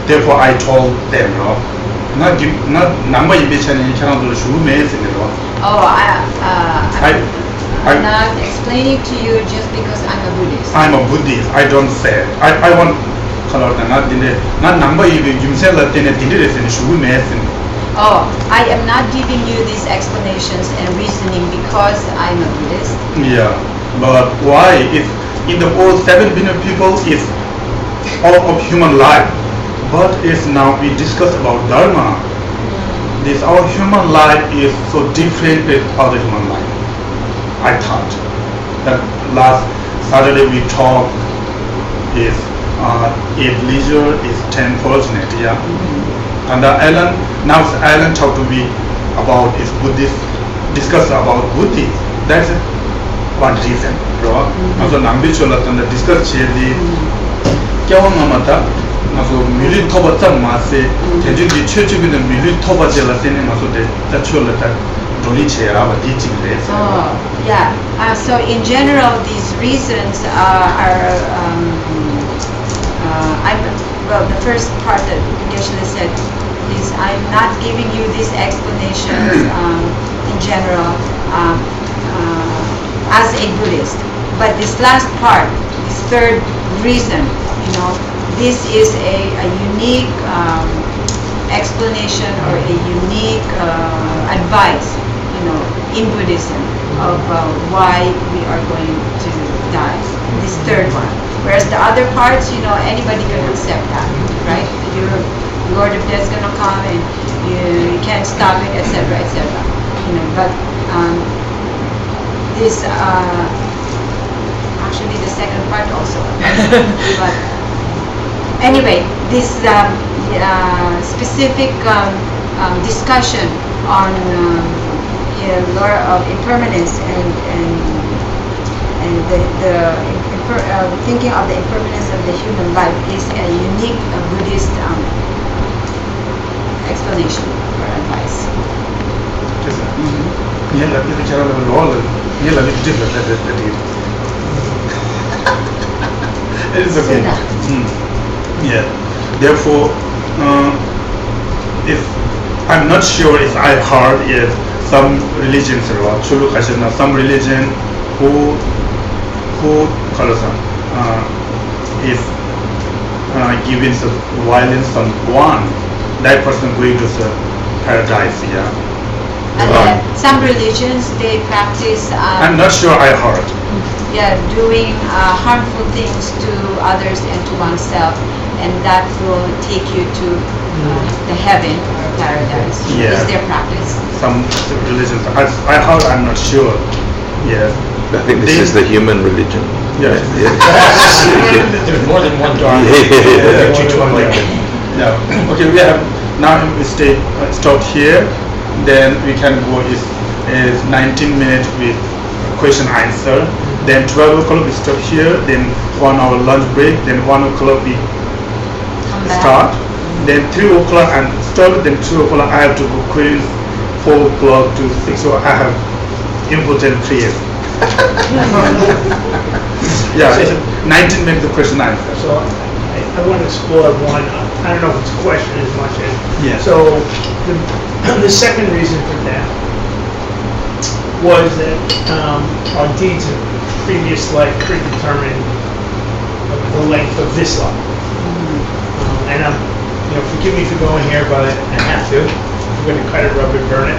Therefore I told them, not number invitation in China to show me,
Oh, I'm not explaining to you just because I'm a Buddhist.
I'm a Buddhist. I don't say. I want color not number even you say that in show me.
Oh, I am not giving you these explanations and reasoning because I'm a Buddhist.
Yeah, but why? If in the world 7 billion people is all of human life, but is now we discuss about Dharma. This our human life is so different with other human life. I thought that last Saturday we talked is 8 leisure is 10 fortunate, yeah. And Alan talked to me about his Buddhist, discuss about Buddhism. That's one reason, right? Also, Nambichola and the discuss the Kyawamata, also Mili Tobata Mase, Teju the church with the Mili Tobajela Sene, also the Chola Dolice, our teaching days.
Oh, yeah. So in general, these reasons well, the first part that Geshe said is I'm not giving you these explanations in general as a Buddhist. But this last part, this third reason, this is a unique explanation or a unique advice, in Buddhism of why we are going to die. This third one. Whereas the other parts, anybody can accept that, right? Your Lord of Death is going to come and you can't stop it, etc., etc. But this, actually the second part also. But anyway, this specific discussion on law of impermanence and the thinking of the impermanence of the human life is a unique Buddhist explanation or advice.
It is okay. Yeah. Therefore, if I'm not sure if I heard if some religions some religion who is giving the violence on one, that person going to the paradise, yeah.
And then some religions, they practice
I'm not sure I heard.
doing harmful things to others and to oneself, and that will take you to the heaven or paradise.
Yeah.
Is their practice.
Some religions, I heard, I'm not sure. Yes.
I think this is the human religion.
Yeah.
There's more than one Dharma.
Yeah.
Get you to enlightenment.
Yeah. Okay, we have now we stopped here. Then we can go is 19 minutes with question answer. Then 12 o'clock we stop here. Then 1 hour lunch break. Then 1 o'clock we start. Then 3 o'clock and stop. Then 2 o'clock I have to go quiz. 4 o'clock to 6 o'clock I have important prayers. Yeah, 19 minutes of question answer.
So I want to explore one, I don't know if it's a question as much as.
Yeah.
So the second reason for that was that our deeds of previous life predetermined the length of this life. And forgive me for going here, but I have to. I'm going to cut it, rub it, burn it.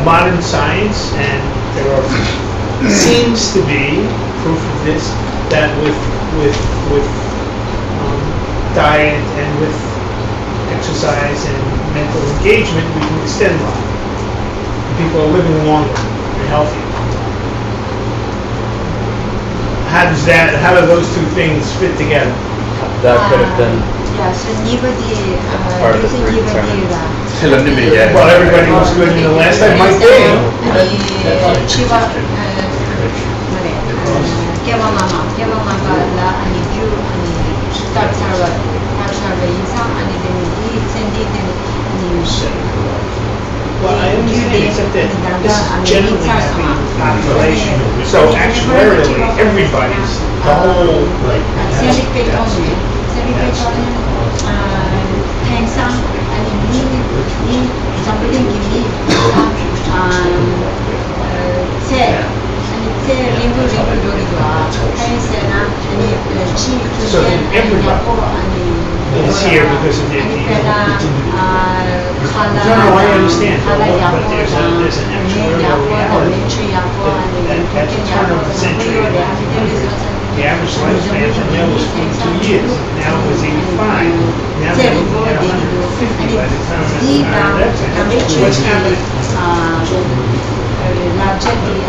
Modern science, and there seems to be proof of this, that with diet and with exercise and mental engagement, we can extend life. people are living longer and healthier. How do those two things fit together?
That could have been
Yeah, so anybody,
part of the
using
predetermined.
anybody,
Well, everybody was good in the last time, might be.
아니 치와 뭐래 깨와마마가 아니 유 아니 스타트하러 이상 아니 되는 이 센디 되는
Well, I understand, except that this is generally happening in population. So actuarially, everybody's, the whole, like,
셀릭 페이터는 행상 아니 이 something give 세 링구 요리가 행세나 아니 치
So then everybody is here because of the No, I understand, but there's an actuarial reality that at the turn of the century, the average lifespan for male was 42 years. Now it was 85. Now they're looking at 150 by the time that's what's happening.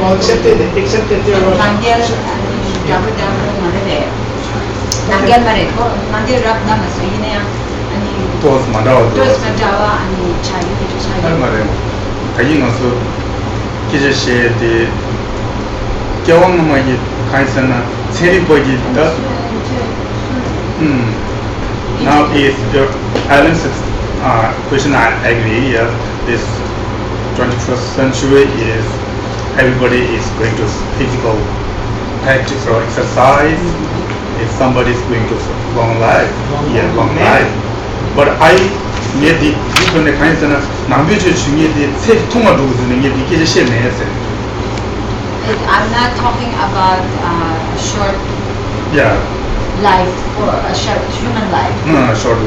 Well, except that there are
nangyal 말했고 nangyal rap 남았어 이네야 아니
또 만나와
또 스마자와 아니 차이
할 말에 다시 가서 기저시에 겨왕마이 간선나 세리 보기다 now is your Alan's question. I agree. Yeah, this 21st century is everybody is going to physical practice or exercise. If somebody is going to long life, long life. But I made the different kinds of 남겨져 중에 세 통화 두고서는 이게 이게 제일 내세.
I'm not talking about short life or a short human life.
No, short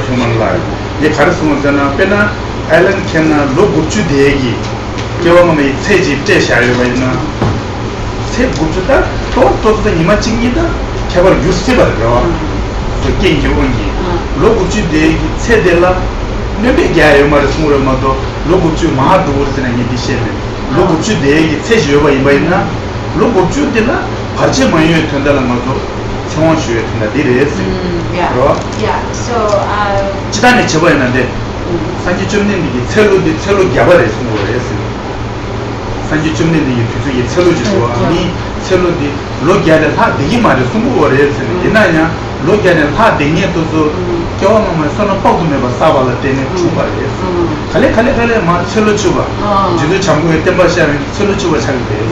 human life. ये 가르치면서는 빼나 앨런 캔나 로그주 대기 겨우면 세집 제시하려고 있나 세 고주다 또 이만 찍니다 개발 유스티버요 그 게임 요건이 로그주 대기 세델라 내배가요 말씀으로마도 로그주 마도르스는 이 디시네 로그주 대기 세지요가 이마이나 로그주 del라 같이 많이 된다라마도 상황주에 된다 디레스
So
지단에 접어야는데 산지 쯤는데 첼로 개발해 준 거예요. 산지 쯤는데 이 첼로 주고 아니 첼로디 로기아를 다 되게 많이 숨고를 했으니 이나냐 로기아를 다 되게 또서 겨우만 손을 뻗으면 봐 싸발을 때는 주발이에요. 칼레 마 첼로 주바. 주도 장국에 땜바시하는 첼로 주바 잘 돼요.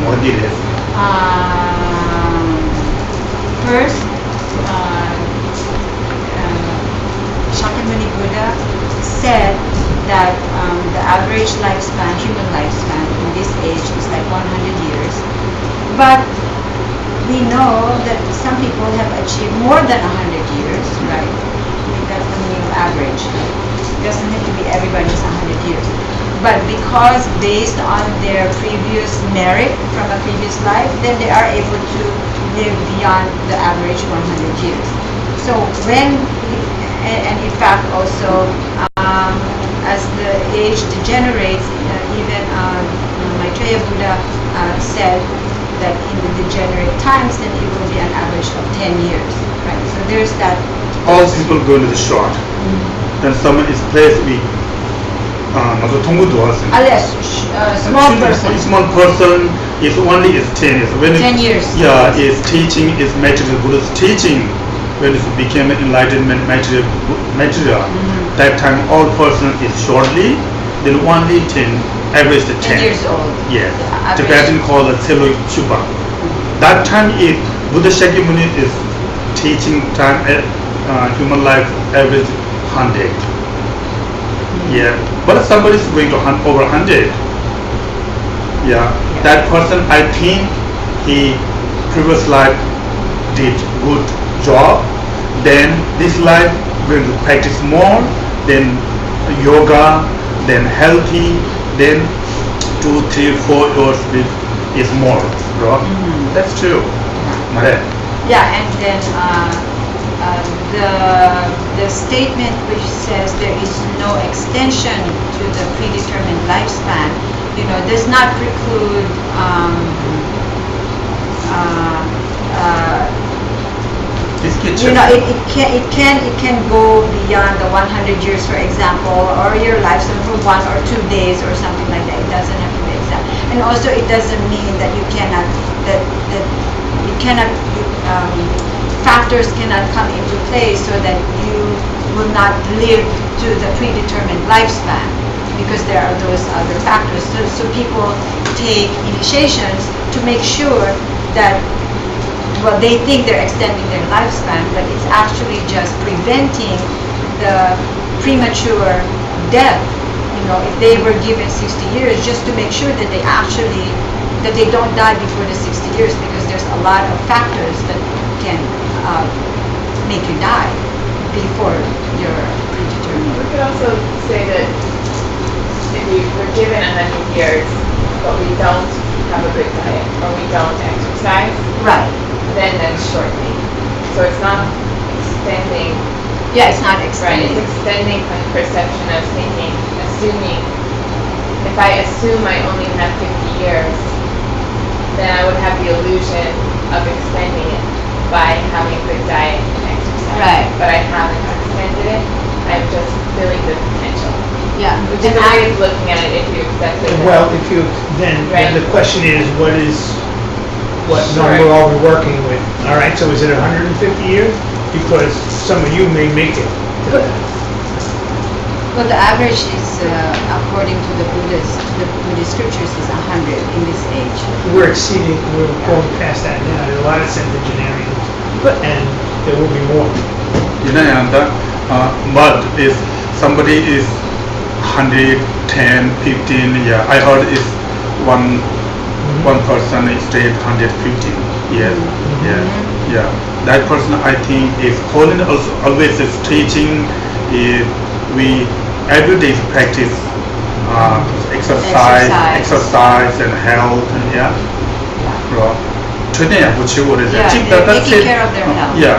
어디래?
First, Shakyamuni Buddha said that the average lifespan, human lifespan in this age is like 100 years. But we know that some people have achieved more than 100 years, right? I mean, that's the meaning of average. It doesn't have to be everybody's 100 years. But because based on their previous merit from a previous life, then they are able to live beyond the average 100 years. So when, and in fact also, as the age degenerates, even Maitreya Buddha said that in the degenerate times, then it will be an average of 10 years, right? So there's that.
All people go to the short. Then someone is placed with small person is only is 10 years. When
10 years.
Yeah, is teaching is material Buddha's teaching. When it became enlightenment material, that time all person is shortly, then only 10, average 10.
10 years old.
Yes.
The
Tibetan called the Tselo Chupa. That time is Buddha Shakyamuni is teaching time human life average 100. Yeah, but somebody is going to over 100. Yeah, that person, I think he previous life did good job. Then this life going to practice more. Then yoga. Then healthy. Then 2, 3, 4 years is more. Bro. That's true.
Yeah, and then the statement which says there is no extension to the predetermined lifespan does not preclude it can go beyond the 100 years, for example, or your lifespan for 1 or 2 days or something like that. It doesn't have to be exact. And also, it doesn't mean that you cannot factors cannot come into play so that you will not live to the predetermined lifespan, because there are those other factors. So people take initiations to make sure that, well, they think they're extending their lifespan, but it's actually just preventing the premature death. If they were given 60 years, just to make sure that they don't die before the 60 years, because there's a lot of factors that can make you die before you're predetermined.
We could also say that if we were given 100 years, but we don't have a good diet or we don't exercise,
right,
then that's shortening. So it's not extending.
Yeah, it's not
Right,
extending.
it's extending from the perception of thinking, assuming. If I assume I only have 50 years, then I would have the illusion of extending it by having a good diet and exercise.
Right.
But I haven't extended it. I'm just filling the potential.
Yeah.
Which is a way of looking at it if you accept it.
Well, if you, then
Right.
the question is, what
Sure.
number are we working with? All right, so is it 150 years? Because some of you may make it to that.
Well, the average is, according to the Buddhist scriptures, is 100 in this age.
We're going past that now. There are a lot of centenarians, and there will be more.
And mud is somebody is 110, 15. Yeah, I heard is one person stayed 115 years. Yeah. That person, I think, is calling also always is teaching. We every day practice exercise and health. Yeah. Today, what you would
Yeah, they're taking care of their health.
Yeah.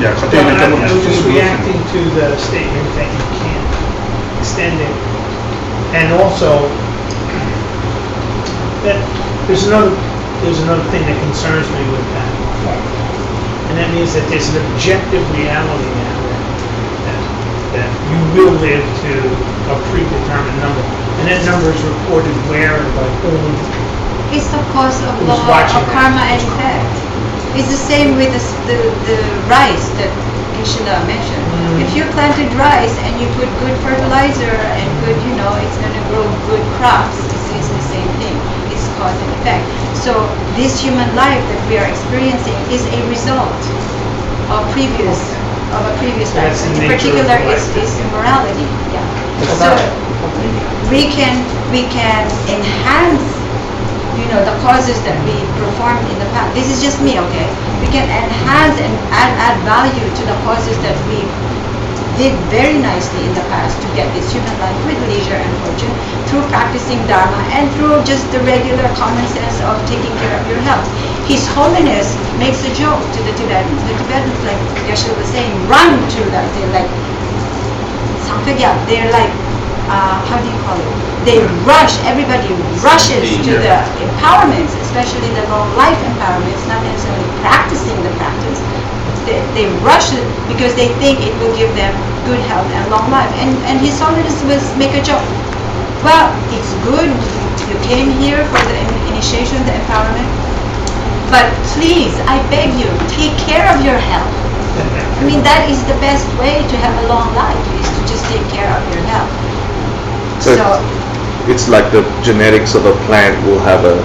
I was just reacting to the statement that you can't extend it, and also that there's another thing that concerns me with that, and that means that there's an objective reality now that you will live to a predetermined number, and that number is reported where and by whom.
It's the cause of
Who's
law
watching
of
it?
karma and effect. It's the same with the rice that Geshe mentioned. If you planted rice and you put good fertilizer and good, it's going to grow good crops. It's the same thing. It's cause and effect. So this human life that we are experiencing is a result of a previous life.
That's the
In
nature of
particular,
life.
is immorality. Yeah. So we can enhance the causes that we performed in the past. This is just me, okay? We can enhance and add value to the causes that we did very nicely in the past to get this human life with leisure and fortune through practicing Dharma and through just the regular common sense of taking care of your health. His Holiness makes a joke to the Tibetans. The Tibetans, like Geshe was saying, run to that. They're like, they're like, how do you call it? They rush, everybody rushes to the empowerments, especially the long life empowerments, not necessarily practicing the practice. They rush it because they think it will give them good health and long life. And His Holiness will make a joke. Well, it's good, you came here for the initiation, the empowerment, but please, I beg you, take care of your health. I mean, that is the best way to have a long life, is to just take care of your health.
So it's like the genetics of a plant will have a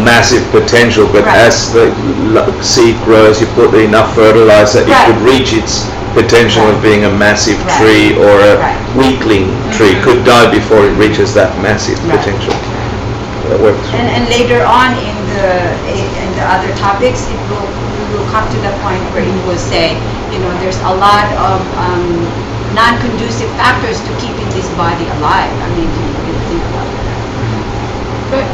massive potential, but
Right.
as the seed grows, you put enough fertilizer, it
Right.
could reach its potential of being a massive
Right.
tree, or a
Right.
weakling tree could die before it reaches that massive
Right.
potential. That works.
And later on in the other topics, we will come to the point where it will say, there's a lot of non-conducive factors to keeping this body alive. I mean, you think about that.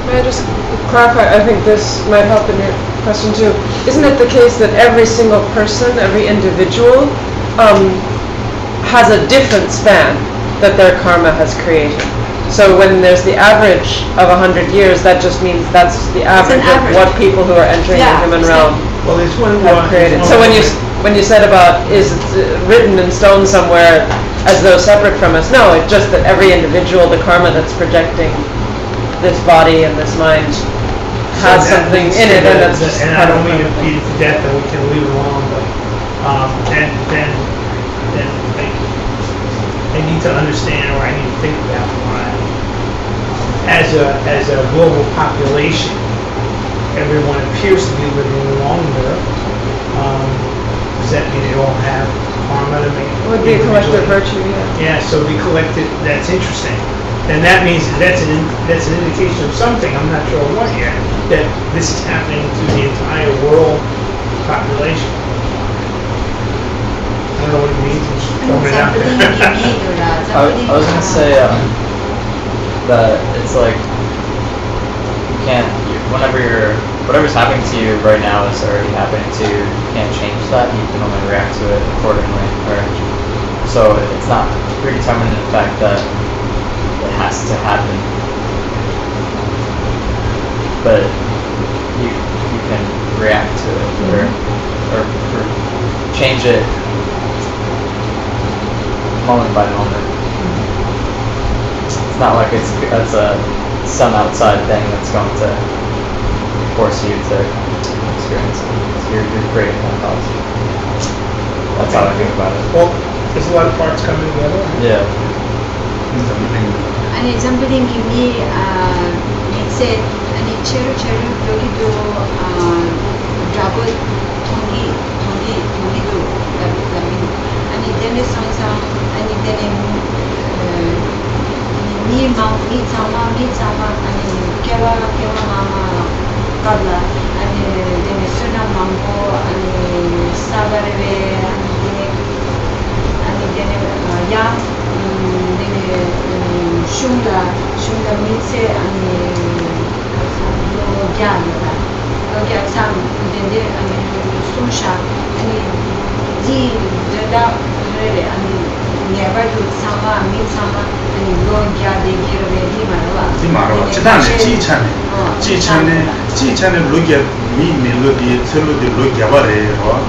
May I just clarify? I think this might help in your question too. Isn't it the case that every single person, every individual, has a different span that their karma has created? So when there's the average of 100 years, that just means that's the average of
average.
what people who are entering
Yeah,
the human
it's
realm
Well, there's one.
have created. So when you said about is it written in stone somewhere as though separate from us, no, it's just that every individual, the karma that's projecting this body and this mind has something in it, and that's just
And I
part of
don't mean to
it.
beat it to death, and we can leave it alone, but, then I need to understand, or I need to think about why, as a global population, everyone appears to be living longer. Does that mean they all have karma to make?
It would be a collective
individually?
virtue, yeah.
Yeah, so we collected, that's interesting. And that means that's an indication of something, I'm not sure what yet, that this is happening to the entire world population. I don't know what it means, I'm just throwing it out
something
there.
unique or
I was gonna say that it's like you can't. Whatever's happening to you right now is already happening to you. You can't change that. You can only react to it accordingly. Or so it's not predetermined in the fact that it has to happen, but you can react to it or change it moment by moment. It's not like it's a some outside thing that's going to force you to experience it. You're creating that thought. That's how I think about it.
Well, there's a lot of parts coming together.
Yeah.
아니 something unique means 아니 체로 여기도 잡을 동기도 아니 되는 상상 아니 되는 니 sama 아니 개와 마마 깔라 아니 되는 수나 망고 아니 사바레베 아니 되는 양 되는 슝가 민세 아니 로갸 참 되는 아니 숨샤 아니 지 저다 그래 아니 never도 sama 민사마 아니 로갸 되기를
디마로 지단에 지찬에 로갸 미 멜로디 셀로디 로갸바레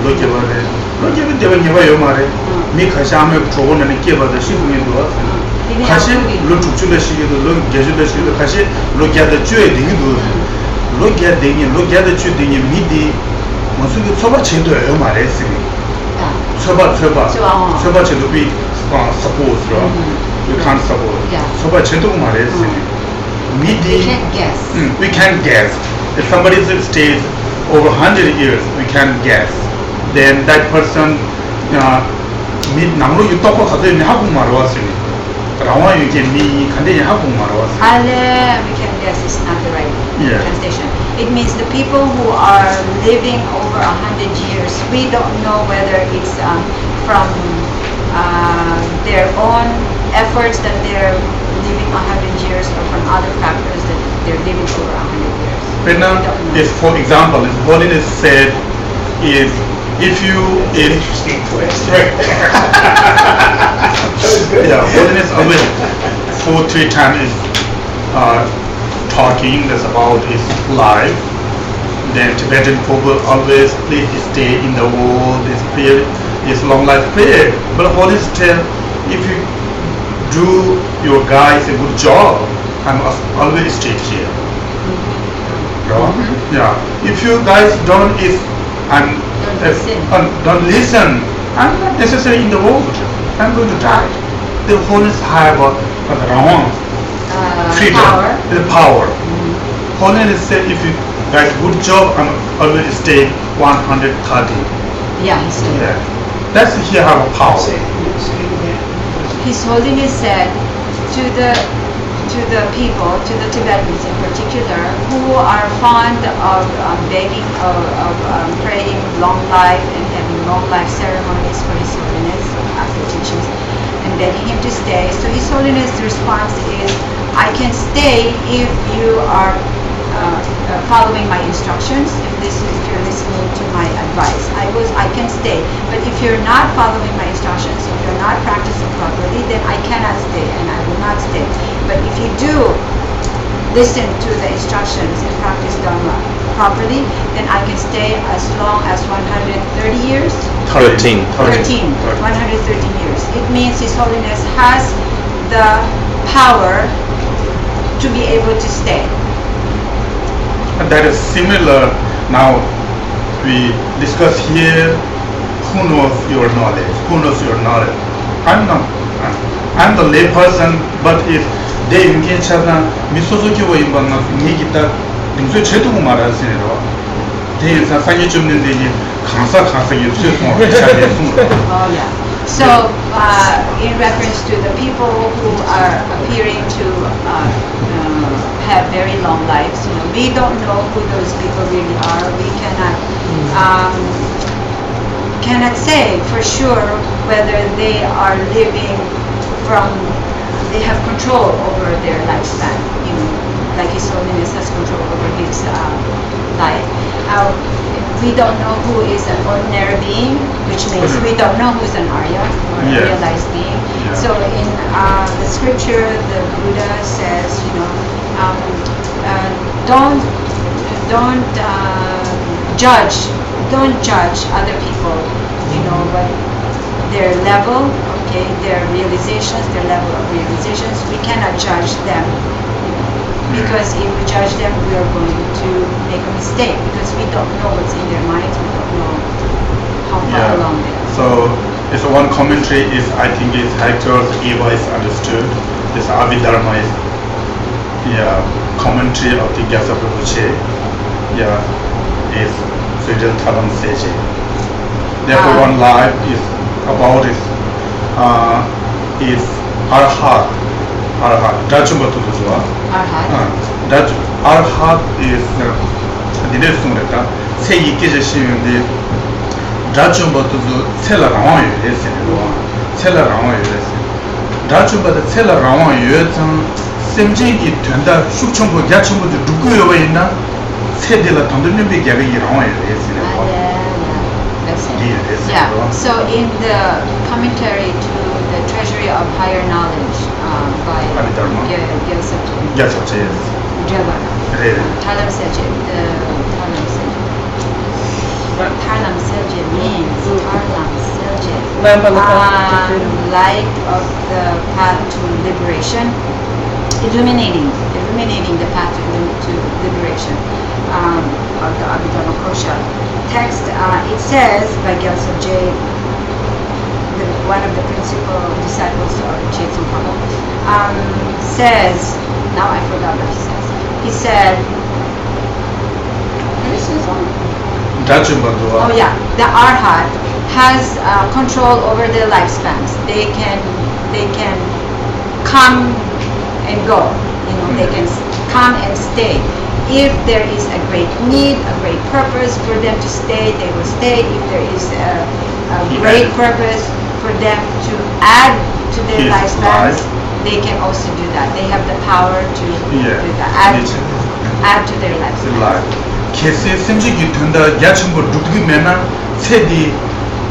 로갸바 되면 예바요 말에 미 가샤메 조고는 깨바다 시부미도 다시 로축주의 시기도 로 계주의 시기도 다시 로갸의 주에 되기도 로갸 되니 로갸의 주 되니 미디 무슨 처벌 제도예요 말했으니 처벌 제도 비 suppose you can't suppose 처벌 제도 말했으니 미디 we can guess if somebody stays over 100 years we can guess then that person 미 남로 유떡고 가더니 한국말 왔으니 라와 이게 미 간대니 한국말 왔으니
Ale we can guess it's not the right translation. It means the people who are living over 100 years, we don't know whether it's from their own efforts that they're living 100 years or from other factors that they're living over 100 years.
If, for example, if holiness said is if you
Interesting twist.
right. Yeah, holiness always 4-3 times is talking that's about his life. Then Tibetan people always please stay in the world, this prayer is long life prayer. But holiness tell if you do your guys a good job, I'm always stay here. Yeah. If you guys don't don't listen, I'm not necessarily in the world. I'm going to die. The holiness have a wrong freedom, the power. Holiness said if you guys good job, I'm always stay 130.
Yeah, he said.
Yeah. That's here have a power.
His Holiness said to the people, to the Tibetans in particular, who are fond of begging, of praying long life and having long life ceremonies for His Holiness after teachings and begging him to stay. So His Holiness' response is, I can stay if you are following my instructions, if you're listening to my advice, I can stay. But if you're not following my instructions, if you're not practicing properly, then I cannot stay and I will not stay. But if you do listen to the instructions and practice Dharma properly, then I can stay as long as 130 years.
13.
113 years. It means His Holiness has the power to be able to stay.
And that is similar. Now we discuss here, who knows your knowledge? Who knows your knowledge? I'm not. I'm the lay person, but if they engage 하나 미소소기 보인방나 얘기다 능수 제도고 말하시네요. 대에서 상해 줍는 데니 강사 유튜브
Oh yeah. So in reference to the people who are appearing to have very long lives, we don't know who those people really are. We cannot say for sure whether they are living they have control over their lifespan, like His Holiness has control over his life. We don't know who is an ordinary being, which means we don't know who is an Arya or a realized being.
Yeah.
So in the scripture, the Buddha says, don't judge other people, but their level, their realizations, their level of realizations. We cannot judge them, because if we judge them, we are going to make a mistake, because we don't know what's in their minds, we don't know how far along they are.
So it's one commentary is, I think is Hector's Eva is understood. This Abhidharma is commentary of the Geshe Tashi Dorje is Sridhar Thalam Seje. Therefore one life is about is Arhat. Rajumbattu Duzwa. Arhat is Dine Sumreta. Say Yikija Shimindi Rajumbattu Sela Rawan Yudesino. Sela Rawan Yudesino. Rajumbattu Sela Rawan Yudesino. Semjiki Tunda Shukchumbo Yachumbo Duguyo in Sedila Tundunimbi Gavi Rawan Yudesino.
Yeah, so in the commentary to the Treasury of Higher Knowledge by Geshe Tashi Dorje, Talam Seje, Talam Seje means
Lamp on the path to freedom.
Light of the path to liberation, illuminating the path to liberation of the Abhidharma Kosha. Text, it says by Gyaltsab J, one of the principal disciples of Jetsun Pama, says, now I forgot what he says. He said, what is this one? Oh yeah, the Arhat has control over their lifespans. They can come and go. They can come and stay. If there is a great need, a great purpose for them to stay, they will stay. If there is a great purpose for them to add to their lifespans, they can also do that. They have the power to do that, add to their lifespan.
Kese semjiki tunda yachumbo dukgi mena sedi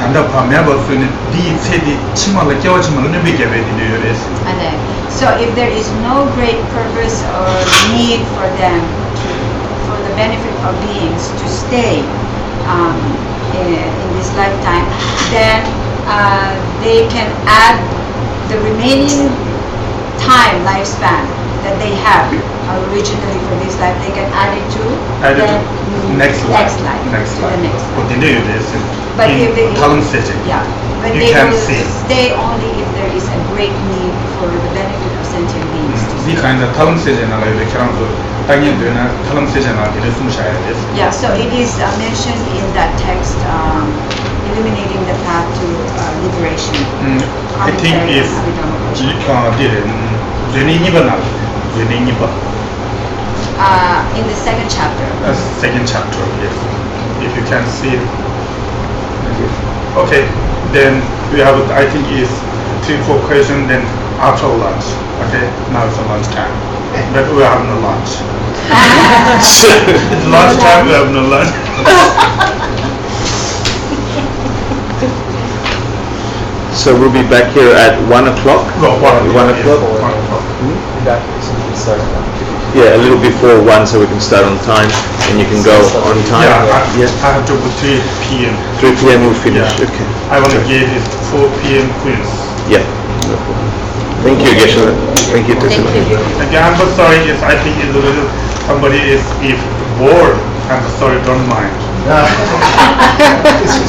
tanda pa meba suni di sedi chimala kyawa chimala nebe gebe di yores.
So if there is no great purpose or need for them, for the benefit of beings to stay in this lifetime, then they can add the remaining lifespan that they have originally for this life. They can add it to the
next life. But if they
but they will stay only if there is a great need for the benefit of sentient beings. Yeah, so it is mentioned in that text, illuminating the path to liberation.
I think if
in the second chapter.
Second chapter, yes. If you can see it. Okay, then we have, I think is 3-4 questions, then after lunch. Okay, now it's lunch time. But we have no lunch.
It's lunchtime, we have no lunch.
So we'll be back here at 1 o'clock?
No, 1
1
o'clock.
o'clock?
Yes, 1 o'clock.
Yeah, a little before 1 so we can start on time and you can go on time.
Yeah, I have to go 3 p.m.
3 p.m. we'll finish,
Yeah.
okay.
I want to give it 4 p.m. quiz.
Yeah. Thank you, Geshe. Thank you,
Thank
Tessima.
you.
Again, I'm so sorry if I think it's a little, somebody is if bored, I'm so sorry, don't mind.
It's